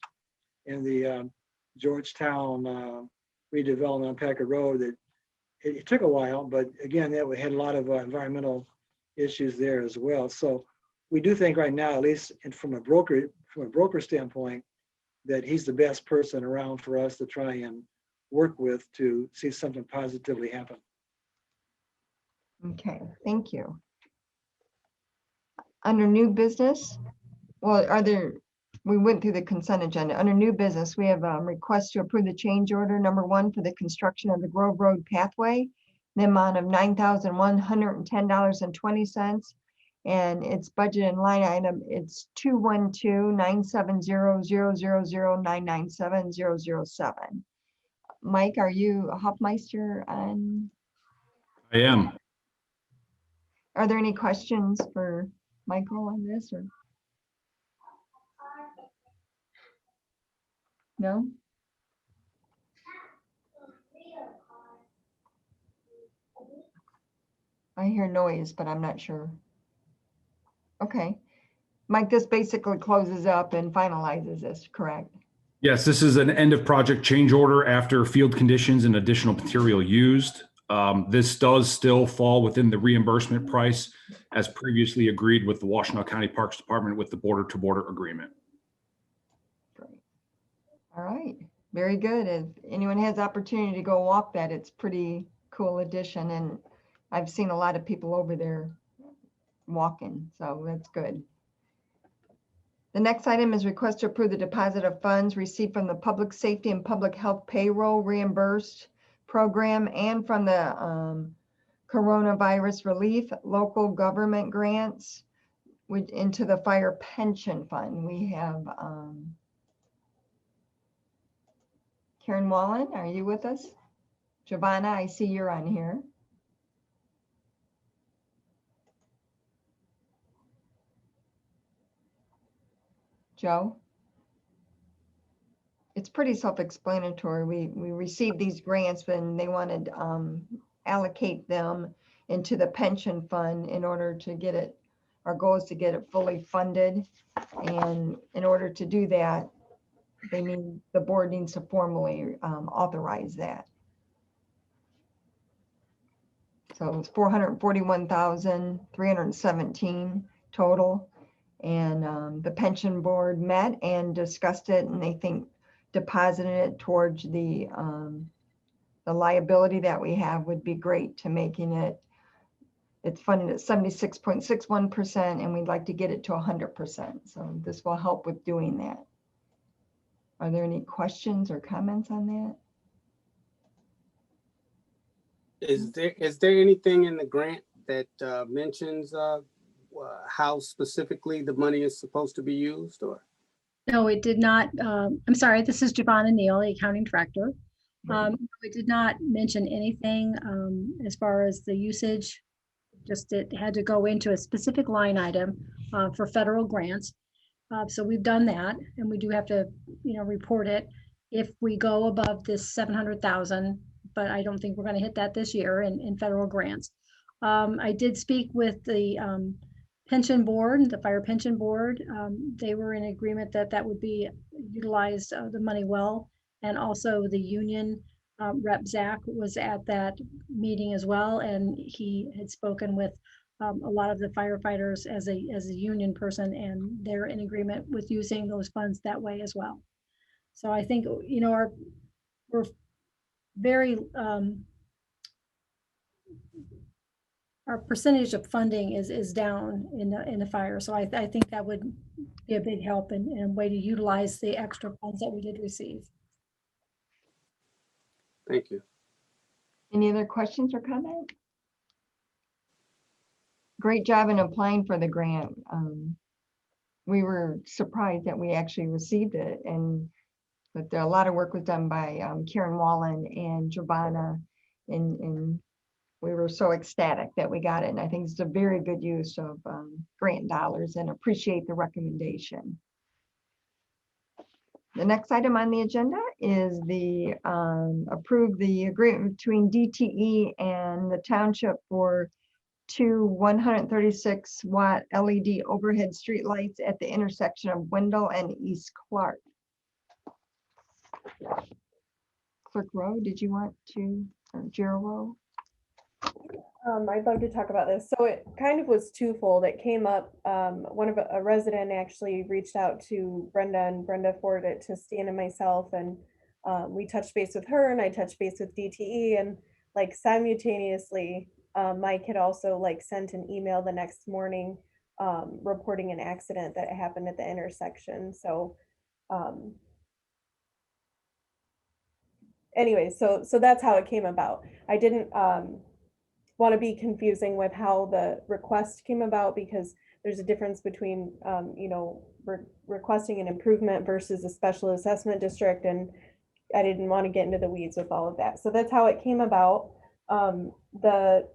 in the Georgetown redevelopment on Packer Road. That it took a while, but again, that we had a lot of environmental issues there as well. So we do think right now, at least from a broker standpoint, that he's the best person around for us to try and work with to see something positively happen. Okay, thank you. Under new business, well, we went through the consent agenda. Under new business, we have a request to approve the change order #1 for the construction of the Grove Road pathway, the amount of $9,110.20, And it's budget and line item, it's 212-970-000-997-007. Mike, are you Hoffmeister on? I am. Are there any questions for Michael on this or? No? I hear noise, but I'm not sure. Okay. Mike, this basically closes up and finalizes this, correct? Yes, this is an end of project change order after field conditions and additional material used. This does still fall within the reimbursement price as previously agreed with the Washtenaw County Parks Department with the border to border agreement. Great. All right, very good. If anyone has opportunity to go walk that, it's pretty cool addition. And I've seen a lot of people over there walking, so that's good. The next item is request to approve the deposit of funds received from the Public Safety and Public Health Payroll Reimbursed Program and from the Coronavirus Relief Local Government Grants into the Fire Pension Fund. We have Karen Wallen, are you with us? Giovanna, I see you're on here. Joe? It's pretty self-explanatory. We received these grants and they wanted allocate them into the pension fund in order to get it, our goal is to get it fully funded. And in order to do that, the board needs to formally authorize that. So it's 441,317 total. And the pension board met and discussed it, and they think depositing it towards the liability that we have would be great to making it's funded at 76.61%, and we'd like to get it to 100%. So this will help with doing that. Are there any questions or comments on that? Is there anything in the grant that mentions how specifically the money is supposed to be used, or? No, it did not. I'm sorry, this is Giovanna Neal, the accounting director. It did not mention anything as far as the usage. Just it had to go into a specific line item for federal grants. So we've done that, and we do have to, report it if we go above this 700,000. But I don't think we're going to hit that this year in federal grants. I did speak with the pension board, the fire pension board. They were in agreement that would be utilized the money well. And also the union rep Zach was at that meeting as well. And he had spoken with a lot of the firefighters as a union person, and they're in agreement with using those funds that way as well. So I think, we're very, our percentage of funding is down in the fire. So I think that would be a big help and a way to utilize the extra funds that we did receive. Thank you. Any other questions or comments? Great job in applying for the grant. We were surprised that we actually received it, but a lot of work was done by Karen Wallen and Giovanna, and we were so ecstatic that we got it. And I think it's a very good use of grant dollars, and appreciate the recommendation. The next item on the agenda is the approve the agreement between DTE and the township for 2 136 watt LED overhead street lights at the intersection of Wendell and East Clark. Clerk Rowe, did you want to, or Gerald Rowe? I'd love to talk about this. So it kind of was twofold. It came up, a resident actually reached out to Brenda, and Brenda forwarded it to Stan and myself, and we touched base with her, and I touched base with DTE, and like simultaneously, Mike had also sent an email the next morning reporting an accident that happened at the intersection. So anyway, so that's how it came about. I didn't want to be confusing with how the request came about, because there's a difference between, requesting an improvement versus a special assessment district, and I didn't want to get into the weeds with all of that. So that's how it came about. The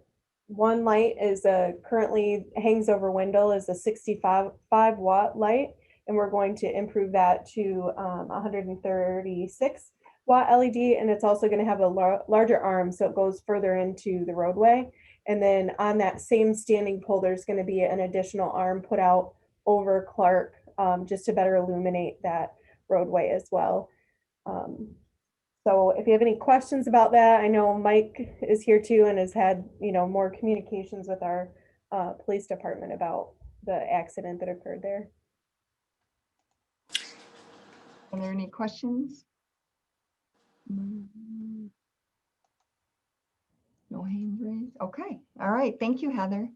one light is currently hangs over Wendell is a 65 watt light, and we're going to improve that to 136 watt LED, and it's also going to have a larger arm, so it goes further into the roadway. And then on that same standing pole, there's going to be an additional arm put out over Clark, just to better illuminate that roadway as well. So if you have any questions about that, I know Mike is here too and has had, more communications with our police department about the accident that occurred there. Are there any questions? No hands raised. Okay. All right. Thank you, Heather.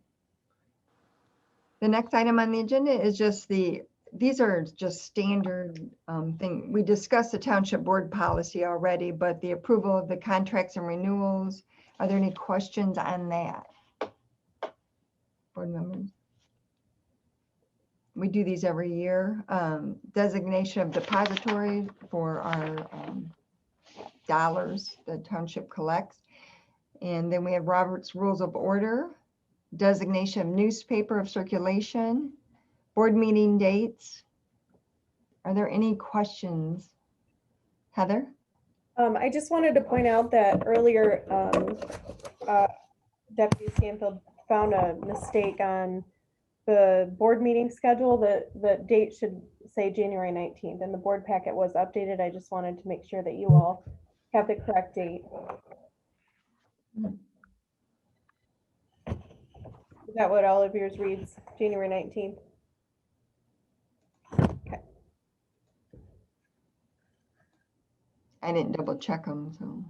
The next item on the agenda is just these are just standard thing. We discussed the township board policy already, but the approval of the contracts and renewals. Are there any questions on that? Board members? We do these every year. Designation of depository for our dollars the township collects. And then we have Robert's Rules of Order, designation of newspaper of circulation, board meeting dates. Are there any questions? Heather? I just wanted to point out that earlier, Deputy Stanfield found a mistake on the board meeting schedule. The date should say January 19th, and the board packet was updated. I just wanted to make sure that you all have the correct date. Is that what all of yours reads? January 19th? Okay. I didn't double check them, so.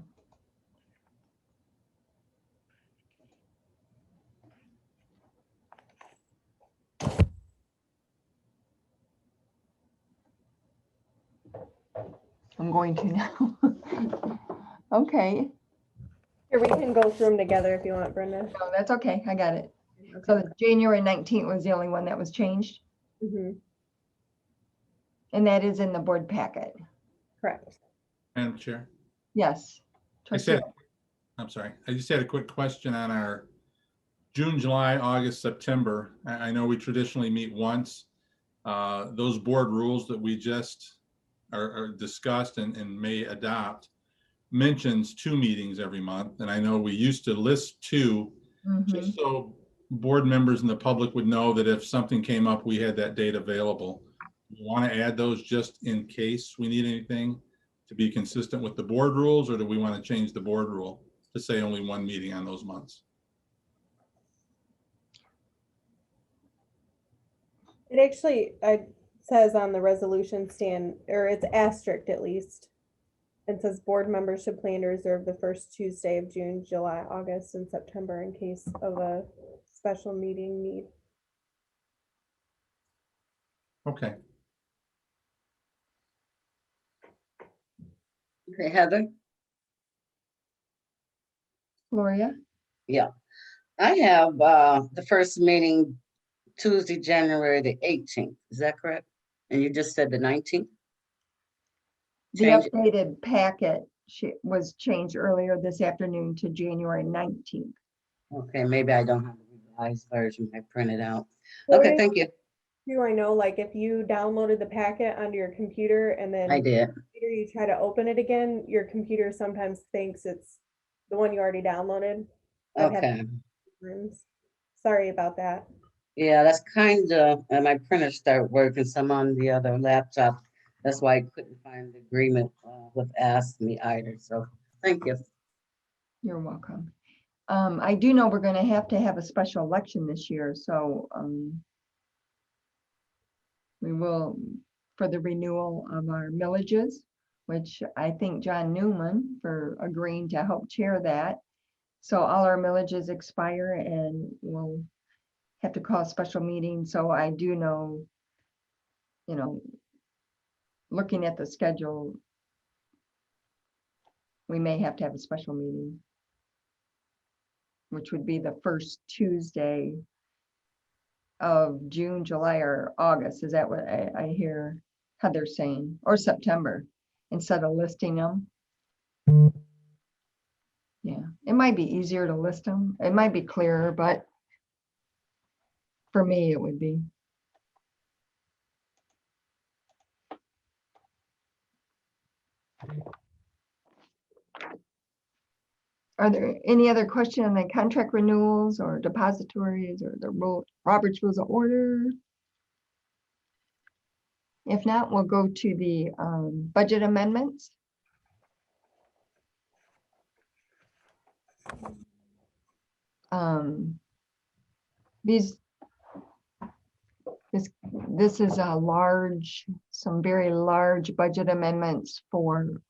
I'm going to now. Okay. Here, we can go through them together if you want, Brenda. No, that's okay. I got it. Okay. So January 19th was the only one that was changed, Mhm. and that is in the board packet. Correct. Madam Chair. Yes. I Trustee- said, I'm sorry. I just had a quick question on our June, July, August, September. I know we traditionally meet once. Those board rules that we just are discussed and may adopt mentions 2 meetings every month. And I know we used to list 2, Mhm. just so board members and the public would know that if something came up, we had that date available. You want to add those just in case we need anything to be consistent with the board rules, or do we want to change the board rule to say only 1 meeting on those months? It actually says on the resolution stand, or it's asterisk at least. It says board members should plan to reserve the first Tuesday of June, July, August, and September in case of a special meeting need. Okay. Okay, Heather? Gloria? Yeah. I have the first meeting Tuesday, January the 18th. Is that correct? And you just said the 19th? The Change it. updated packet was changed earlier this afternoon to January 19th. Okay, maybe I don't have the revised version I printed out. Okay, thank you. Do I know, like, if you downloaded the packet onto your computer and then I did. later you try to open it again, your computer sometimes thinks it's the one you already downloaded. I've had Okay. times. Sorry about that. Yeah, that's kind of, and my printer started working some on the other laptop. That's why I couldn't find the agreement with Ask Me either. So thank you. You're welcome. I do know we're going to have a special election this year, so we will, for the renewal of our millages, which I thank John Newman for agreeing to help chair that. So all our millages expire and we'll have to call a special meeting. So I do know, looking at the schedule, we may have to have a special meeting. which would be the first Tuesday of June, July, or August. Is that what I hear Heather saying? Or September, instead of listing them? Yeah, it might be easier to list them. It might be clearer, but for me, it would be. Are there any other question on the contract renewals or depositories or the Robert's Rules of Order? If not, we'll go to the budget amendments. This is a large, some very large budget amendments for,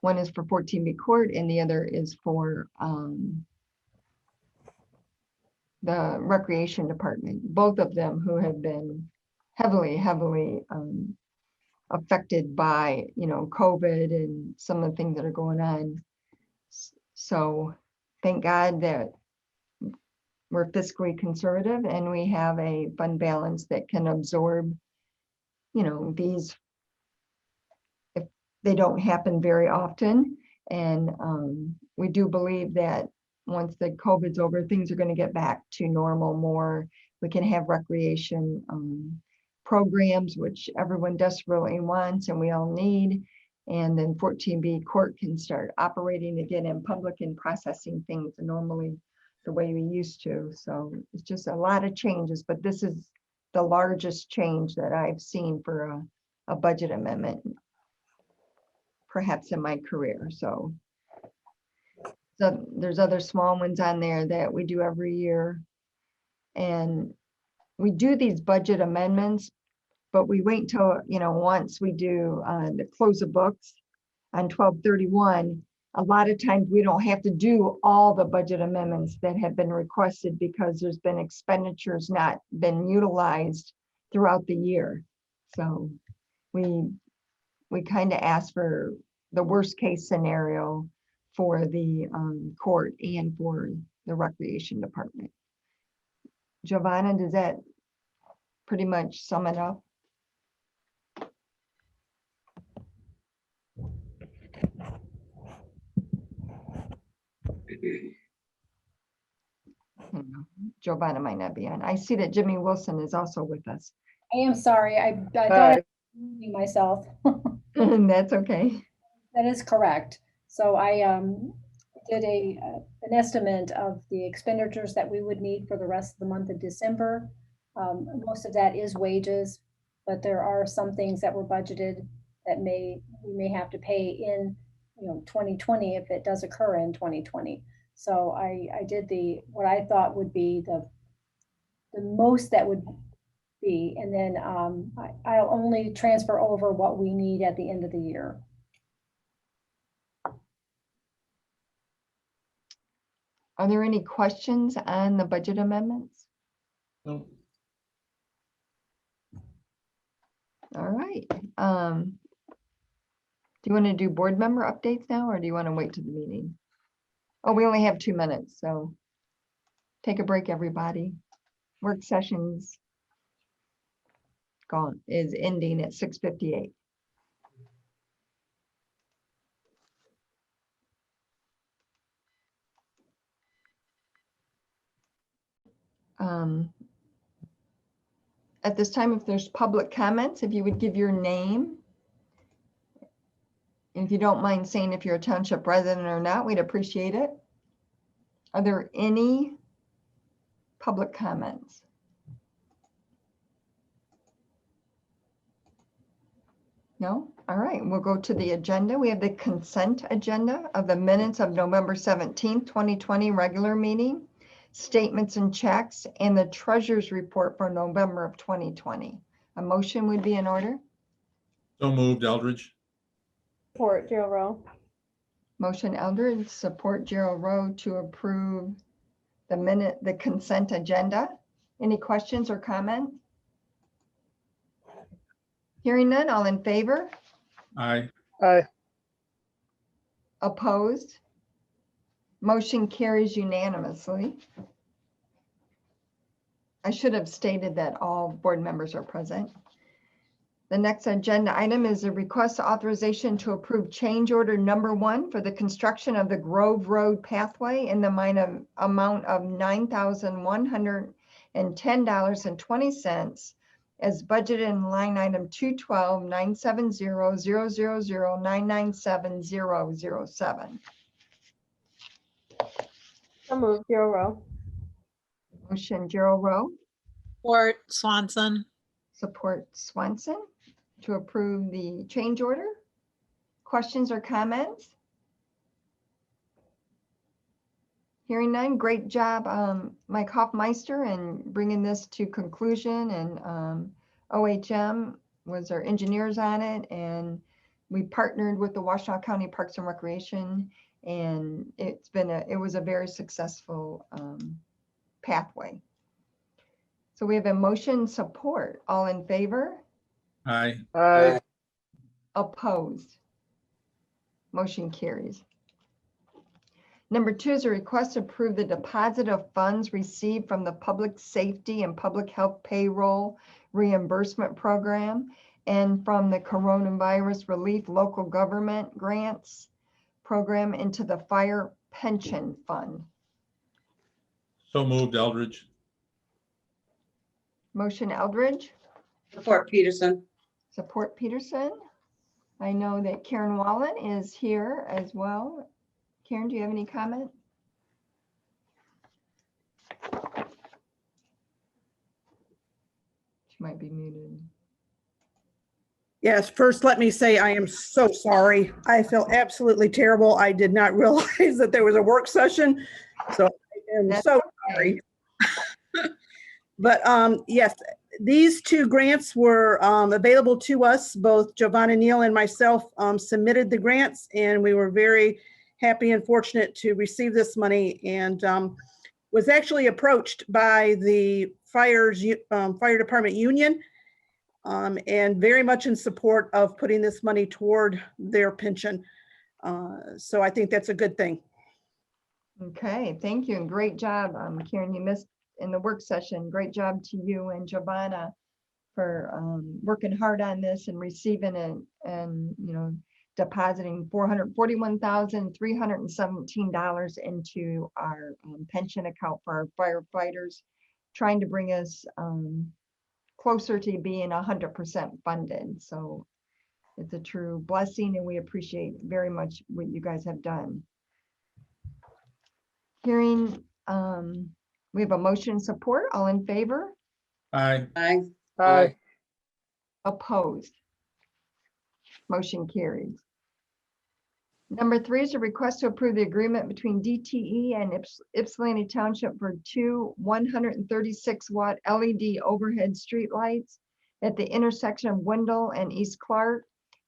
one is for 14B Court and the other is for the Recreation Department, both of them who have been heavily affected by, COVID and some of the things that are going on. So thank God that we're fiscally conservative and we have a fund balance that can absorb, these, if they don't happen very often. And we do believe that once the COVID's over, things are going to get back to normal more. We can have recreation programs, which everyone desperately wants and we all need. And then 14B Court can start operating again in public and processing things normally the way we used to. So it's just a lot of changes, but this is the largest change that I've seen for a budget amendment, perhaps in my career. So there's other small ones on there that we do every year. And we do these budget amendments, but we wait till, once we do the close of books on 12/31, a lot of times we don't have to do all the budget amendments that have been requested because there's been expenditures not been utilized throughout the year. So we kind of ask for the worst case scenario for the court and for the Recreation Department. Giovanna, does that pretty much sum it up? Giovanna might not be on. I see that Jimmy Wilson is also with us. I am sorry. I thought I was muting myself. That's okay. That is correct. So I did an estimate of the expenditures that we would need for the rest of the month of December. Most of that is wages, but there are some things that were budgeted that we may have to pay in 2020 if it does occur in 2020. So I did what I thought would be the most that would be, and then I'll only transfer over what we need at the end of the year. Are there any questions on the budget amendments? No. All right. Do you want to do board member updates now, or do you want to wait to the meeting? Oh, we only have 2 minutes, so take a break, everybody. Work sessions is ending at 6:58. At this time, if there's public comments, if you would give your name. And if you don't mind saying if you're a township resident or not, we'd appreciate it. Are there any public comments? No? All right, we'll go to the agenda. We have the consent agenda of the minutes of November 17th, 2020 regular meeting, statements and checks, and the treasurer's report for November of 2020. A motion would be in order. So moved, Eldridge. Support, Gerald Rowe. Motion Eldridge, support Gerald Rowe to approve the consent agenda. Any questions or comments? Hearing none, all in favor? Aye. Aye. Opposed? Motion carries unanimously. I should have stated that all board members are present. The next agenda item is a request authorization to approve change order number 1 for the construction of the Grove Road pathway in the amount of $9,110.20 as budgeted in line item 212-970-000-997-007. So moved, Gerald Rowe. Motion Gerald Rowe, Support Swanson. support Swanson to approve the change order. Questions or comments? Hearing none, great job, Mike Hoffmeister, in bringing this to conclusion, and OHM was our engineers on it, and we partnered with the Washtenaw County Parks and Recreation, and it was a very successful pathway. So we have a motion support. All in favor? Aye. Aye. Opposed? Motion carries. Number 2 is a request to approve the deposit of funds received from the Public Safety and Public Health Payroll Reimbursement Program and from the Coronavirus Relief Local Government Grants Program into the Fire Pension Fund. So moved, Eldridge. Motion Eldridge, Support Peterson. support Peterson. I know that Karen Wallen is here as well. Karen, do you have any comment? She might be muted. Yes, first let me say I am so sorry. I feel absolutely terrible. I did not realize that there was a work session, so I am That's so okay. sorry. But yes, these 2 grants were available to us. Both Giovanna Neal and myself submitted the grants, and we were very happy and fortunate to receive this money, and was actually approached by the fire department union, and very much in support of putting this money toward their pension. So I think that's a good thing. Okay, thank you, and great job, Karen. You missed in the work session. Great job to you and Giovanna for working hard on this and receiving it, and depositing $441,317 into our pension account for our firefighters, trying to bring us closer to being 100% funded. So it's a true blessing, and we appreciate very much what you guys have done. Hearing, we have a motion support. All in favor? Aye. Aye. Aye. Opposed? Motion carries. Number 3 is a request to approve the agreement between DTE and Ypsilanti Township for 2 136-watt LED overhead streetlights at the intersection of Wendell and East Clark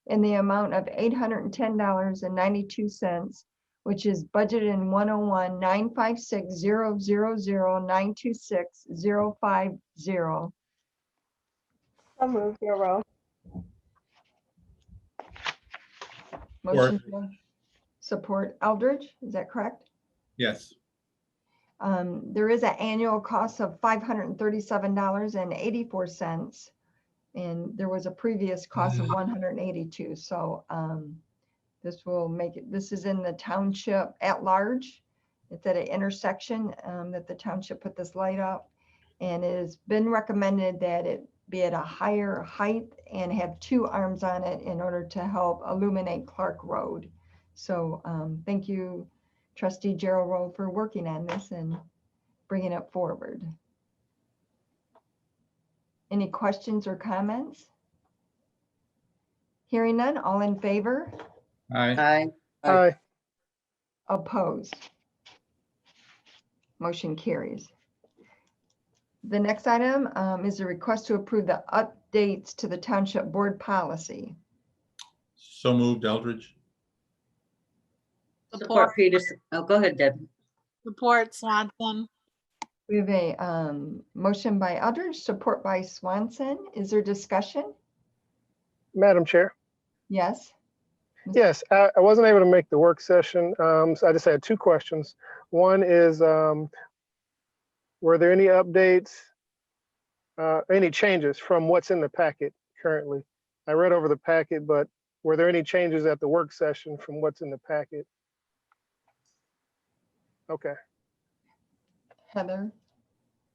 in the amount of $810.92, which is budgeted in 101-956-000-926-050. So moved, Gerald Rowe. Motion support Eldridge, is that correct? Yes. There is an annual cost of $537.84, and there was a previous cost of $182. So this will make it, this is in the township at large. It's at an intersection that the township put this light up, and it has been recommended that it be at a higher height and have 2 arms on it in order to help illuminate Clark Road. So thank you, Trustee Gerald Rowe, for working on this and bringing it forward. Any questions or comments? Hearing none, all in favor? Aye. Aye. Aye. Opposed? Motion carries. The next item is a request to approve the updates to the township board policy. So moved, Eldridge. Support Peterson. Oh, go ahead, Deb. Support Swanson. We have a motion by Eldridge, support by Swanson. Is there discussion? Madam Chair, Yes. Yes, I wasn't able to make the work session, so I just had two questions. One is, were there any updates, any changes from what's in the packet currently? I read over the packet, but were there any changes at the work session from what's in the packet? Okay. Heather?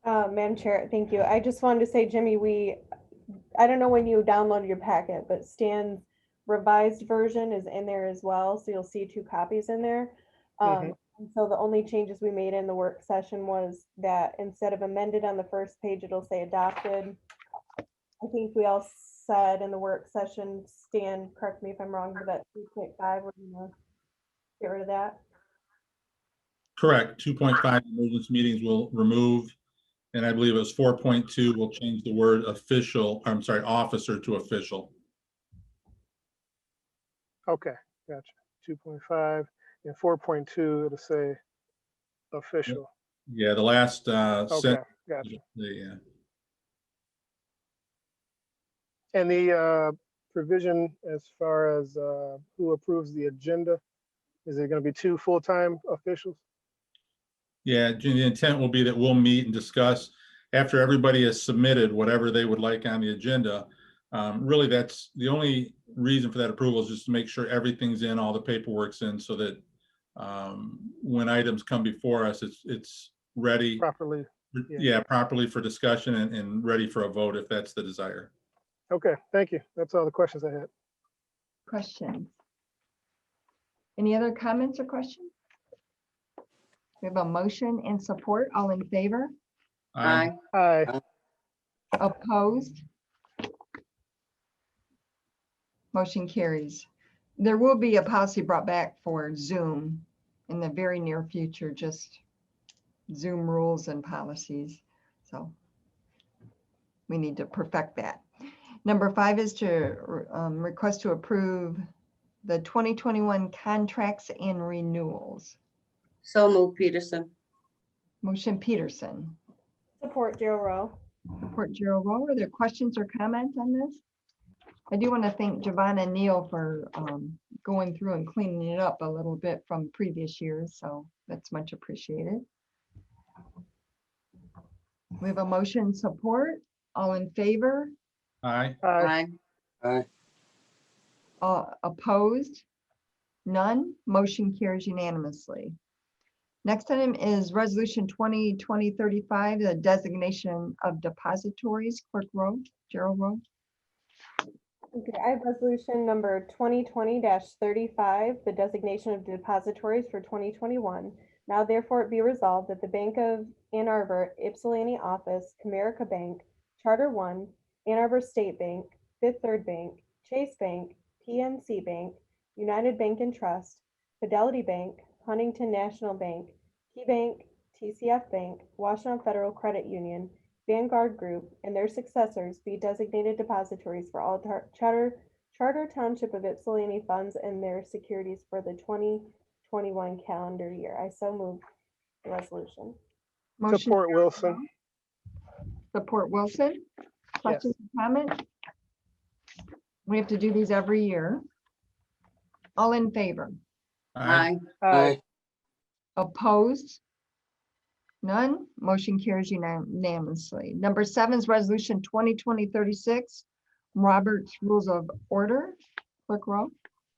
Madam Chair, thank you. I just wanted to say, Jimmy, I don't know when you downloaded your packet, but Stan's revised version is in there as well. So you'll see 2 copies in there. Mhm. And so the only changes we made in the work session was that instead of amended on the first page, it'll say adopted. I think we all said in the work session, Stan, correct me if I'm wrong, but that 2.5, we're gonna get rid of that. Correct. 2.5 emergency meetings will remove, and I believe it was 4.2 will change the word official, I'm sorry, officer to official. Okay, gotcha. 2.5 and 4.2, it'll say official. Yeah, the last Okay, sentence. gotcha. Yeah. And the provision as far as who approves the agenda, is it going to be 2 full-time officials? Yeah, the intent will be that we'll meet and discuss after everybody has submitted whatever they would like on the agenda. Really, that's the only reason for that approval is just to make sure everything's in, all the paperwork's in, so that when items come before us, it's ready. Properly. Yeah, properly for discussion and ready for a vote if that's the desire. Okay, thank you. That's all the questions I had. Questions? Any other comments or questions? We have a motion and support. All in favor? Aye. Aye. Opposed? Motion carries. There will be a policy brought back for Zoom in the very near future, just Zoom rules and policies. So we need to perfect that. Number 5 is to request to approve the 2021 contracts and renewals. So move Peterson. Motion Peterson. Support Gerald Rowe. Support Gerald Rowe. Are there questions or comments on this? I do want to thank Giovanna and Neil for going through and cleaning it up a little bit from previous years, so that's much appreciated. We have a motion support. All in favor? Aye. Aye. Aye. Opposed? None. Motion carries unanimously. Next item is Resolution 2020-35, the designation of depositories. Clerk Rowe, Gerald Rowe. Okay, I have resolution number 2020-35, the designation of depositories for 2021. Now therefore it be resolved that the Bank of Ann Arbor, Ypsilanti office, Comerica Bank, Charter One, Ann Arbor State Bank, Fifth Third Bank, Chase Bank, PNC Bank, United Bank and Trust, Fidelity Bank, Huntington National Bank, KeyBank, TCF Bank, Washington Federal Credit Union, Vanguard Group, and their successors be designated depositories for all Charter Township of Ypsilanti funds and their securities for the 2021 calendar year. I so move the resolution. Motion Support Wilson. Support Wilson. Questions or comments? We have to do these every year. All in favor? Aye. Aye. Opposed? None. Motion carries unanimously. Number 7 is Resolution 2020-36, Robert's Rules of Order. Clerk Rowe,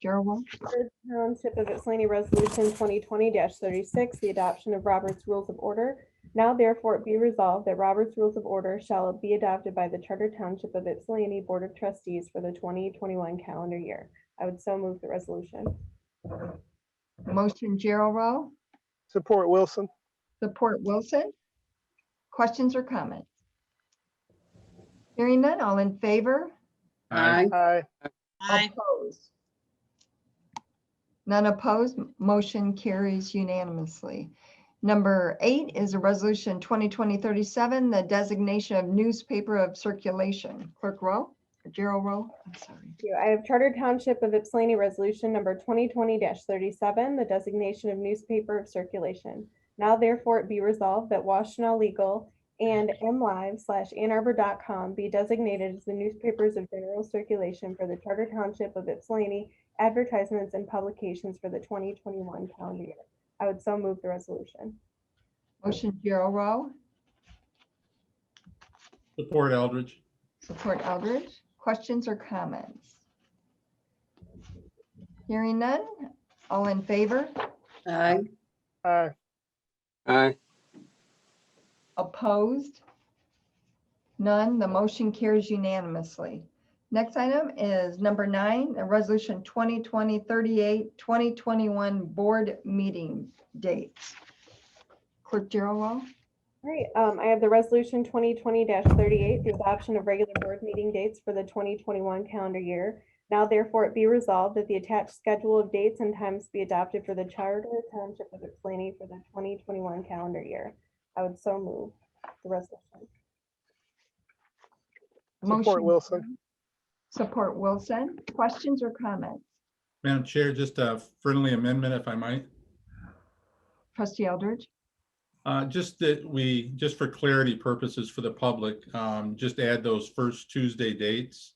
Gerald Rowe. Charter Township of Ypsilanti Resolution 2020-36, the adoption of Robert's Rules of Order. Now therefore it be resolved that Robert's Rules of Order shall be adopted by the Charter Township of Ypsilanti Board of Trustees for the 2021 calendar year. I would so move the resolution. Motion Gerald Rowe, Support Wilson. support Wilson. Questions or comments? Hearing none, all in favor? Aye. Aye. Aye. Opposed? None opposed, motion carries unanimously. Number 8 is a resolution 2020-37, the designation of newspaper of circulation. Clerk Rowe, Gerald Rowe, I'm sorry. Thank you. I have Charter Township of Ypsilanti Resolution number 2020-37, the designation of newspaper of circulation. Now therefore it be resolved that Washtenaw Legal and mlive/annarbor.com be designated as the newspapers of general circulation for the Charter Township of Ypsilanti, advertisements and publications for the 2021 calendar year. I would so move the resolution. Motion Giro Rowe, Support Eldridge. support Eldridge. Questions or comments? Hearing none, all in favor? Aye. Aye. Aye. Opposed? None. The motion carries unanimously. Next item is number 9, a resolution 2020-38, 2021 board meeting dates. Clerk Giroux. Great. I have the resolution 2020-38, the adoption of regular board meeting dates for the 2021 calendar year. Now therefore it be resolved that the attached schedule of dates and times be adopted for the Charter Township of Ypsilanti for the 2021 calendar year. I would so move the resolution. Support Motion- Wilson. Support Wilson. Questions or comments? Madam Chair, just a friendly amendment, if I might. Trustee Eldridge. Just that we, just for clarity purposes for the public, just add those first Tuesday dates,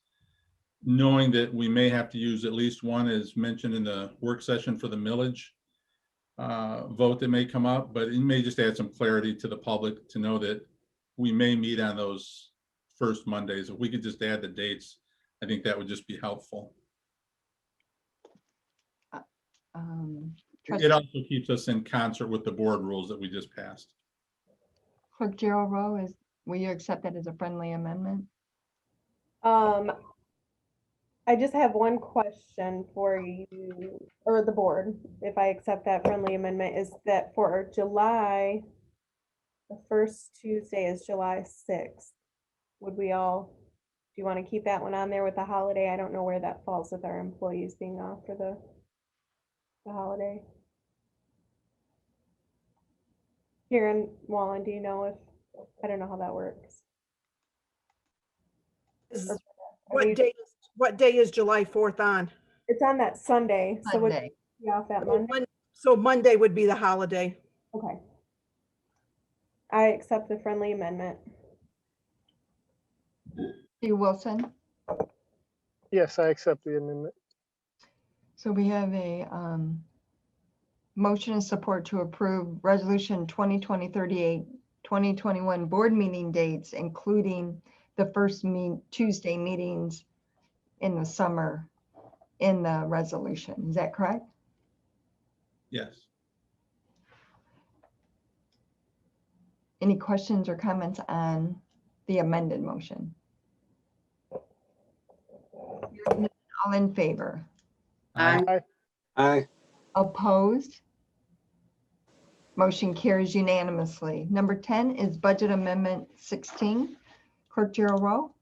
knowing that we may have to use at least one as mentioned in the work session for the millage vote that may come up, but it may just add some clarity to the public to know that we may meet on those first Mondays. If we could just add the dates, I think that would just be helpful. It also keeps us in concert with the board rules that we just passed. Clerk Giroux, will you accept that as a friendly amendment? I just have one question for you or the board, if I accept that friendly amendment, is that for July, the first Tuesday is July 6th. Would we all, do you want to keep that one on there with the holiday? I don't know where that falls with our employees being off for the holiday. Karen Wallen, do you know if, I don't know how that works. What day is July 4th on? It's on that Sunday, so would Sunday. it be off that Monday? So Monday would be the holiday. Okay. I accept the friendly amendment. Trustee Wilson. Yes, I accept the amendment. So we have a motion and support to approve resolution 2020-38, 2021 board meeting dates, including the first Tuesday meetings in the summer in the resolution. Is that correct? Yes. Any questions or comments on the amended motion? All in favor? Aye. Aye. Opposed? Motion carries unanimously. Number 10 is budget amendment 16. Clerk Giroux.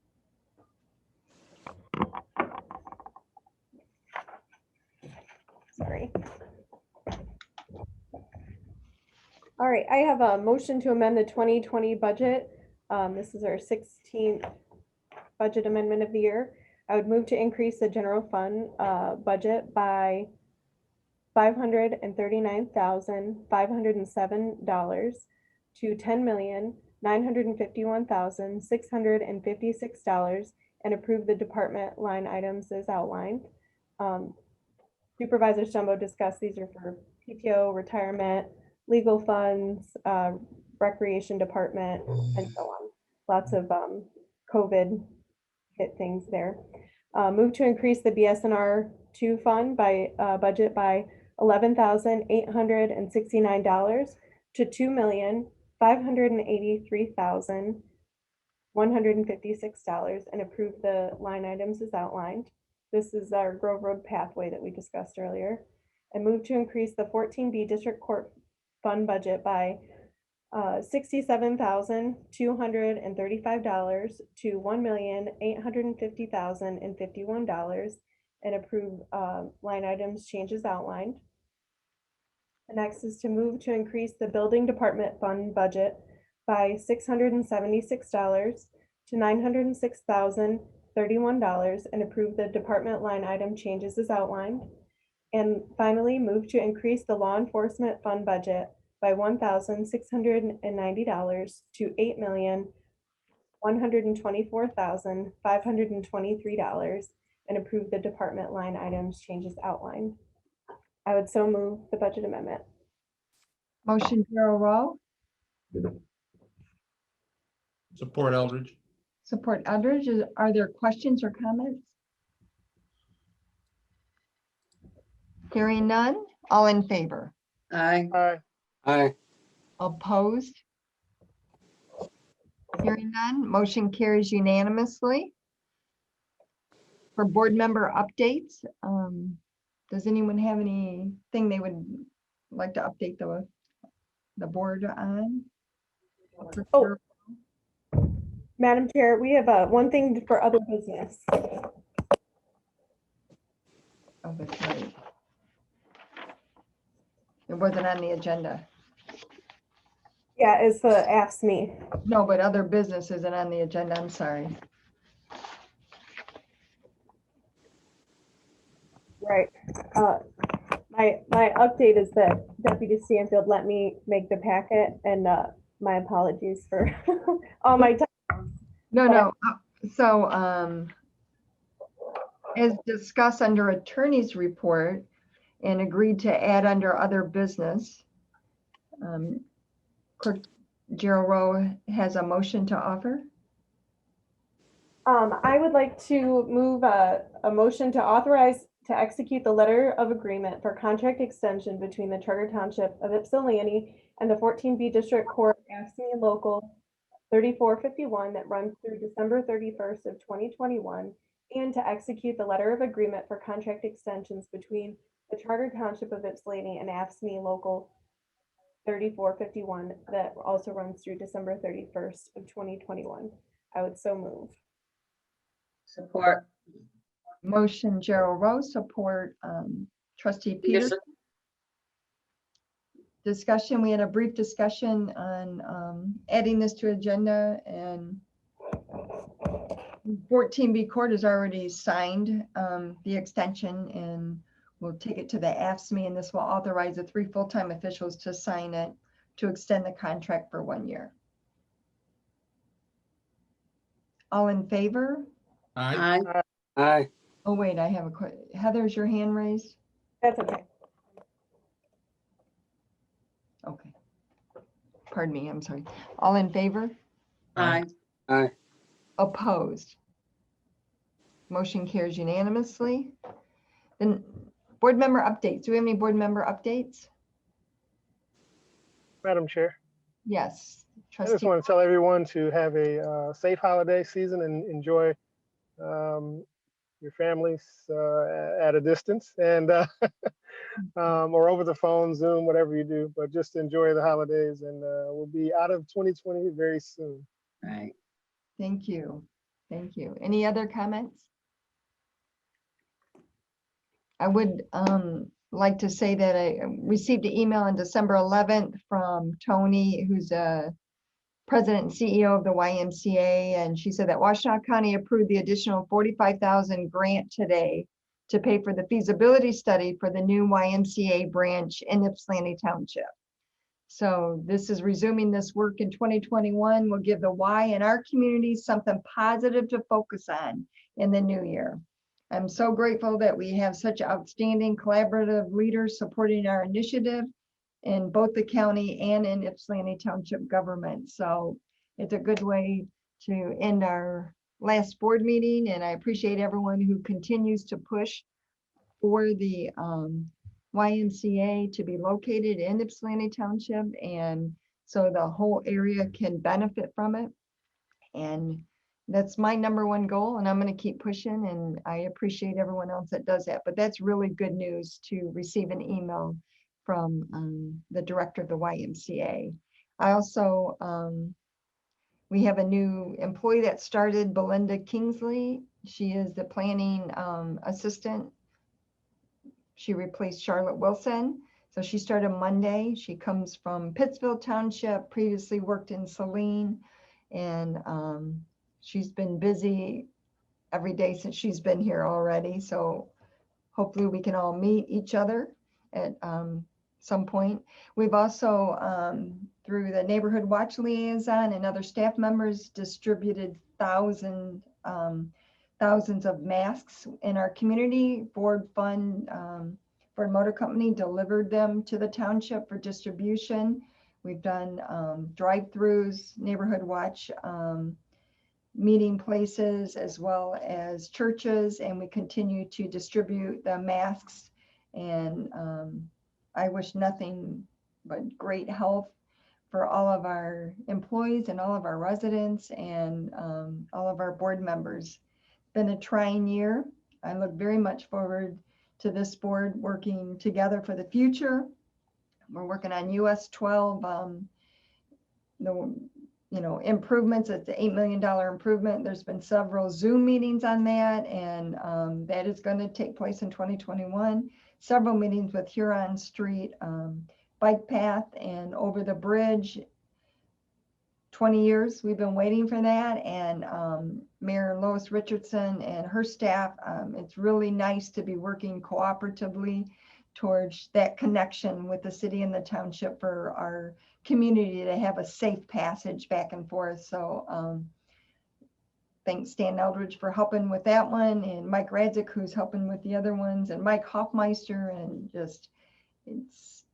Sorry. All right, I have a motion to amend the 2020 budget. This is our 16th budget amendment of the year. I would move to increase the general fund budget by $539,507 to $10,951,656 and approve the department line items as outlined. Supervisor Stumbo discussed these are for PTO, retirement, legal funds, recreation department, and so on. Lots of COVID hit things there. Move to increase the BSNR 2 fund by budget by $11,869 to $2,583,156 and approve the line items as outlined. This is our Grove Road pathway that we discussed earlier. And move to increase the 14B District Court fund budget by $67,235 to $1,850,051 and approve line items changes outlined. The next is to move to increase the building department fund budget by $676 to $906,031 and approve the department line item changes as outlined. And finally, move to increase the law enforcement fund budget by $1,690 to $8,124,523 and approve the department line items changes outlined. I would so move the budget amendment. Motion Carol Rowe, Support Eldridge. support Eldridge. Are there questions or comments? Hearing none, all in favor? Aye. Aye. Aye. Opposed? Hearing none, motion carries unanimously. For board member updates, does anyone have anything they would like to update the board on? Oh. Madam Chair, we have one thing for other business. Oh, that's right. It wasn't on the agenda. Yeah, it's the AFSCME. No, but other business isn't on the agenda. I'm sorry. Right. My update is that Deputy Stanfield let me make the packet, and my apologies for all my time. No. So, as discussed under attorney's report and agreed to add under other business, Clerk Gerald Rowe has a motion to offer. I would like to move a motion to authorize to execute the letter of agreement for contract extension between the Charter Township of Ypsilanti and the 14B District Court AFSCME Local 3451 that runs through December 31st of 2021, and to execute the letter of agreement for contract extensions between the Charter Township of Ypsilanti and AFSCME Local 3451 that also runs through December 31st of 2021. I would so move. Support. Motion Gerald Rowe, support Trustee Peterson. Discussion, we had a brief discussion on adding this to agenda, and 14B Court has already signed the extension, and we'll take it to the AFSCME, and this will authorize the 3 full-time officials to sign it to extend the contract for 1 year. All in favor? Aye. Aye. Aye. Oh, wait, I have a question. Heather's your hand raised? That's okay. Okay. Pardon me, I'm sorry. All in favor? Aye. Aye. Opposed? Motion carries unanimously. Then board member updates. Do we have any board member updates? Madam Chair, Yes. I just Trustee, want to tell everyone to have a safe holiday season and enjoy your families at a distance, and or over the phone, Zoom, whatever you do, but just enjoy the holidays, and we'll be out of 2020 very soon. Right. thank you. Thank you. Any other comments? I would like to say that I received an email on December 11th from Tony, who's a president and CEO of the YMCA, and she said that Washtenaw County approved the additional $45,000 grant today to pay for the feasibility study for the new YMCA branch in Ypsilanti Township. So this is resuming this work in 2021. Will give the Y in our community something positive to focus on in the new year. I'm so grateful that we have such outstanding collaborative leaders supporting our initiative in both the county and in Ypsilanti Township government. So it's a good way to end our last board meeting, and I appreciate everyone who continues to push for the YMCA to be located in Ypsilanti Township, and so the whole area can benefit from it. And that's my #1 goal, and I'm going to keep pushing, and I appreciate everyone else that does that. But that's really good news to receive an email from the director of the YMCA. I also, we have a new employee that started, Belinda Kingsley. She is the planning assistant. She replaced Charlotte Wilson. So she started Monday. She comes from Pittsville Township, previously worked in Saline, and she's been busy every day since she's been here already. So hopefully we can all meet each other at some point. We've also, through the Neighborhood Watch Liaison and other staff members, distributed thousands of masks in our community. Ford Motor Company delivered them to the township for distribution. We've done drive-throughs, Neighborhood Watch meeting places, as well as churches, and we continue to distribute the masks. And I wish nothing but great health for all of our employees and all of our residents and all of our board members. Been a trying year. I look very much forward to this board working together for the future. We're working on US 12, improvements. It's an $8 million improvement. There's been several Zoom meetings on that, and that is going to take place in 2021. Several meetings with Huron Street bike path and over the bridge. 20 years we've been waiting for that, and Mayor Lois Richardson and her staff, it's really nice to be working cooperatively towards that connection with the city and the township for our community to have a safe passage back and forth. So thanks Stan Eldridge for helping with that one, and Mike Radzik, who's helping with the other ones, and Mike Hoffmeister, and just it's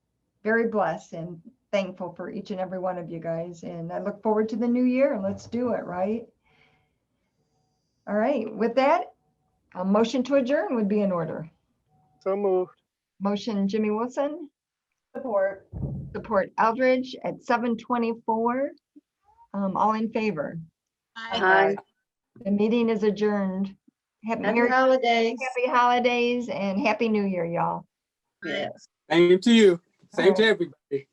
very blessed and thankful for each and every one of you guys. And I look forward to the new year. Let's do it, right? All right, with that, a motion to adjourn would be in order. So moved. Motion Jimmy Wilson, Support. support Eldridge at 7:24. All in favor? Hi, The meeting is adjourned. happy Merry- holidays. Happy holidays and Happy New Year, y'all. Yes. Same to you. Same to Alright. everybody.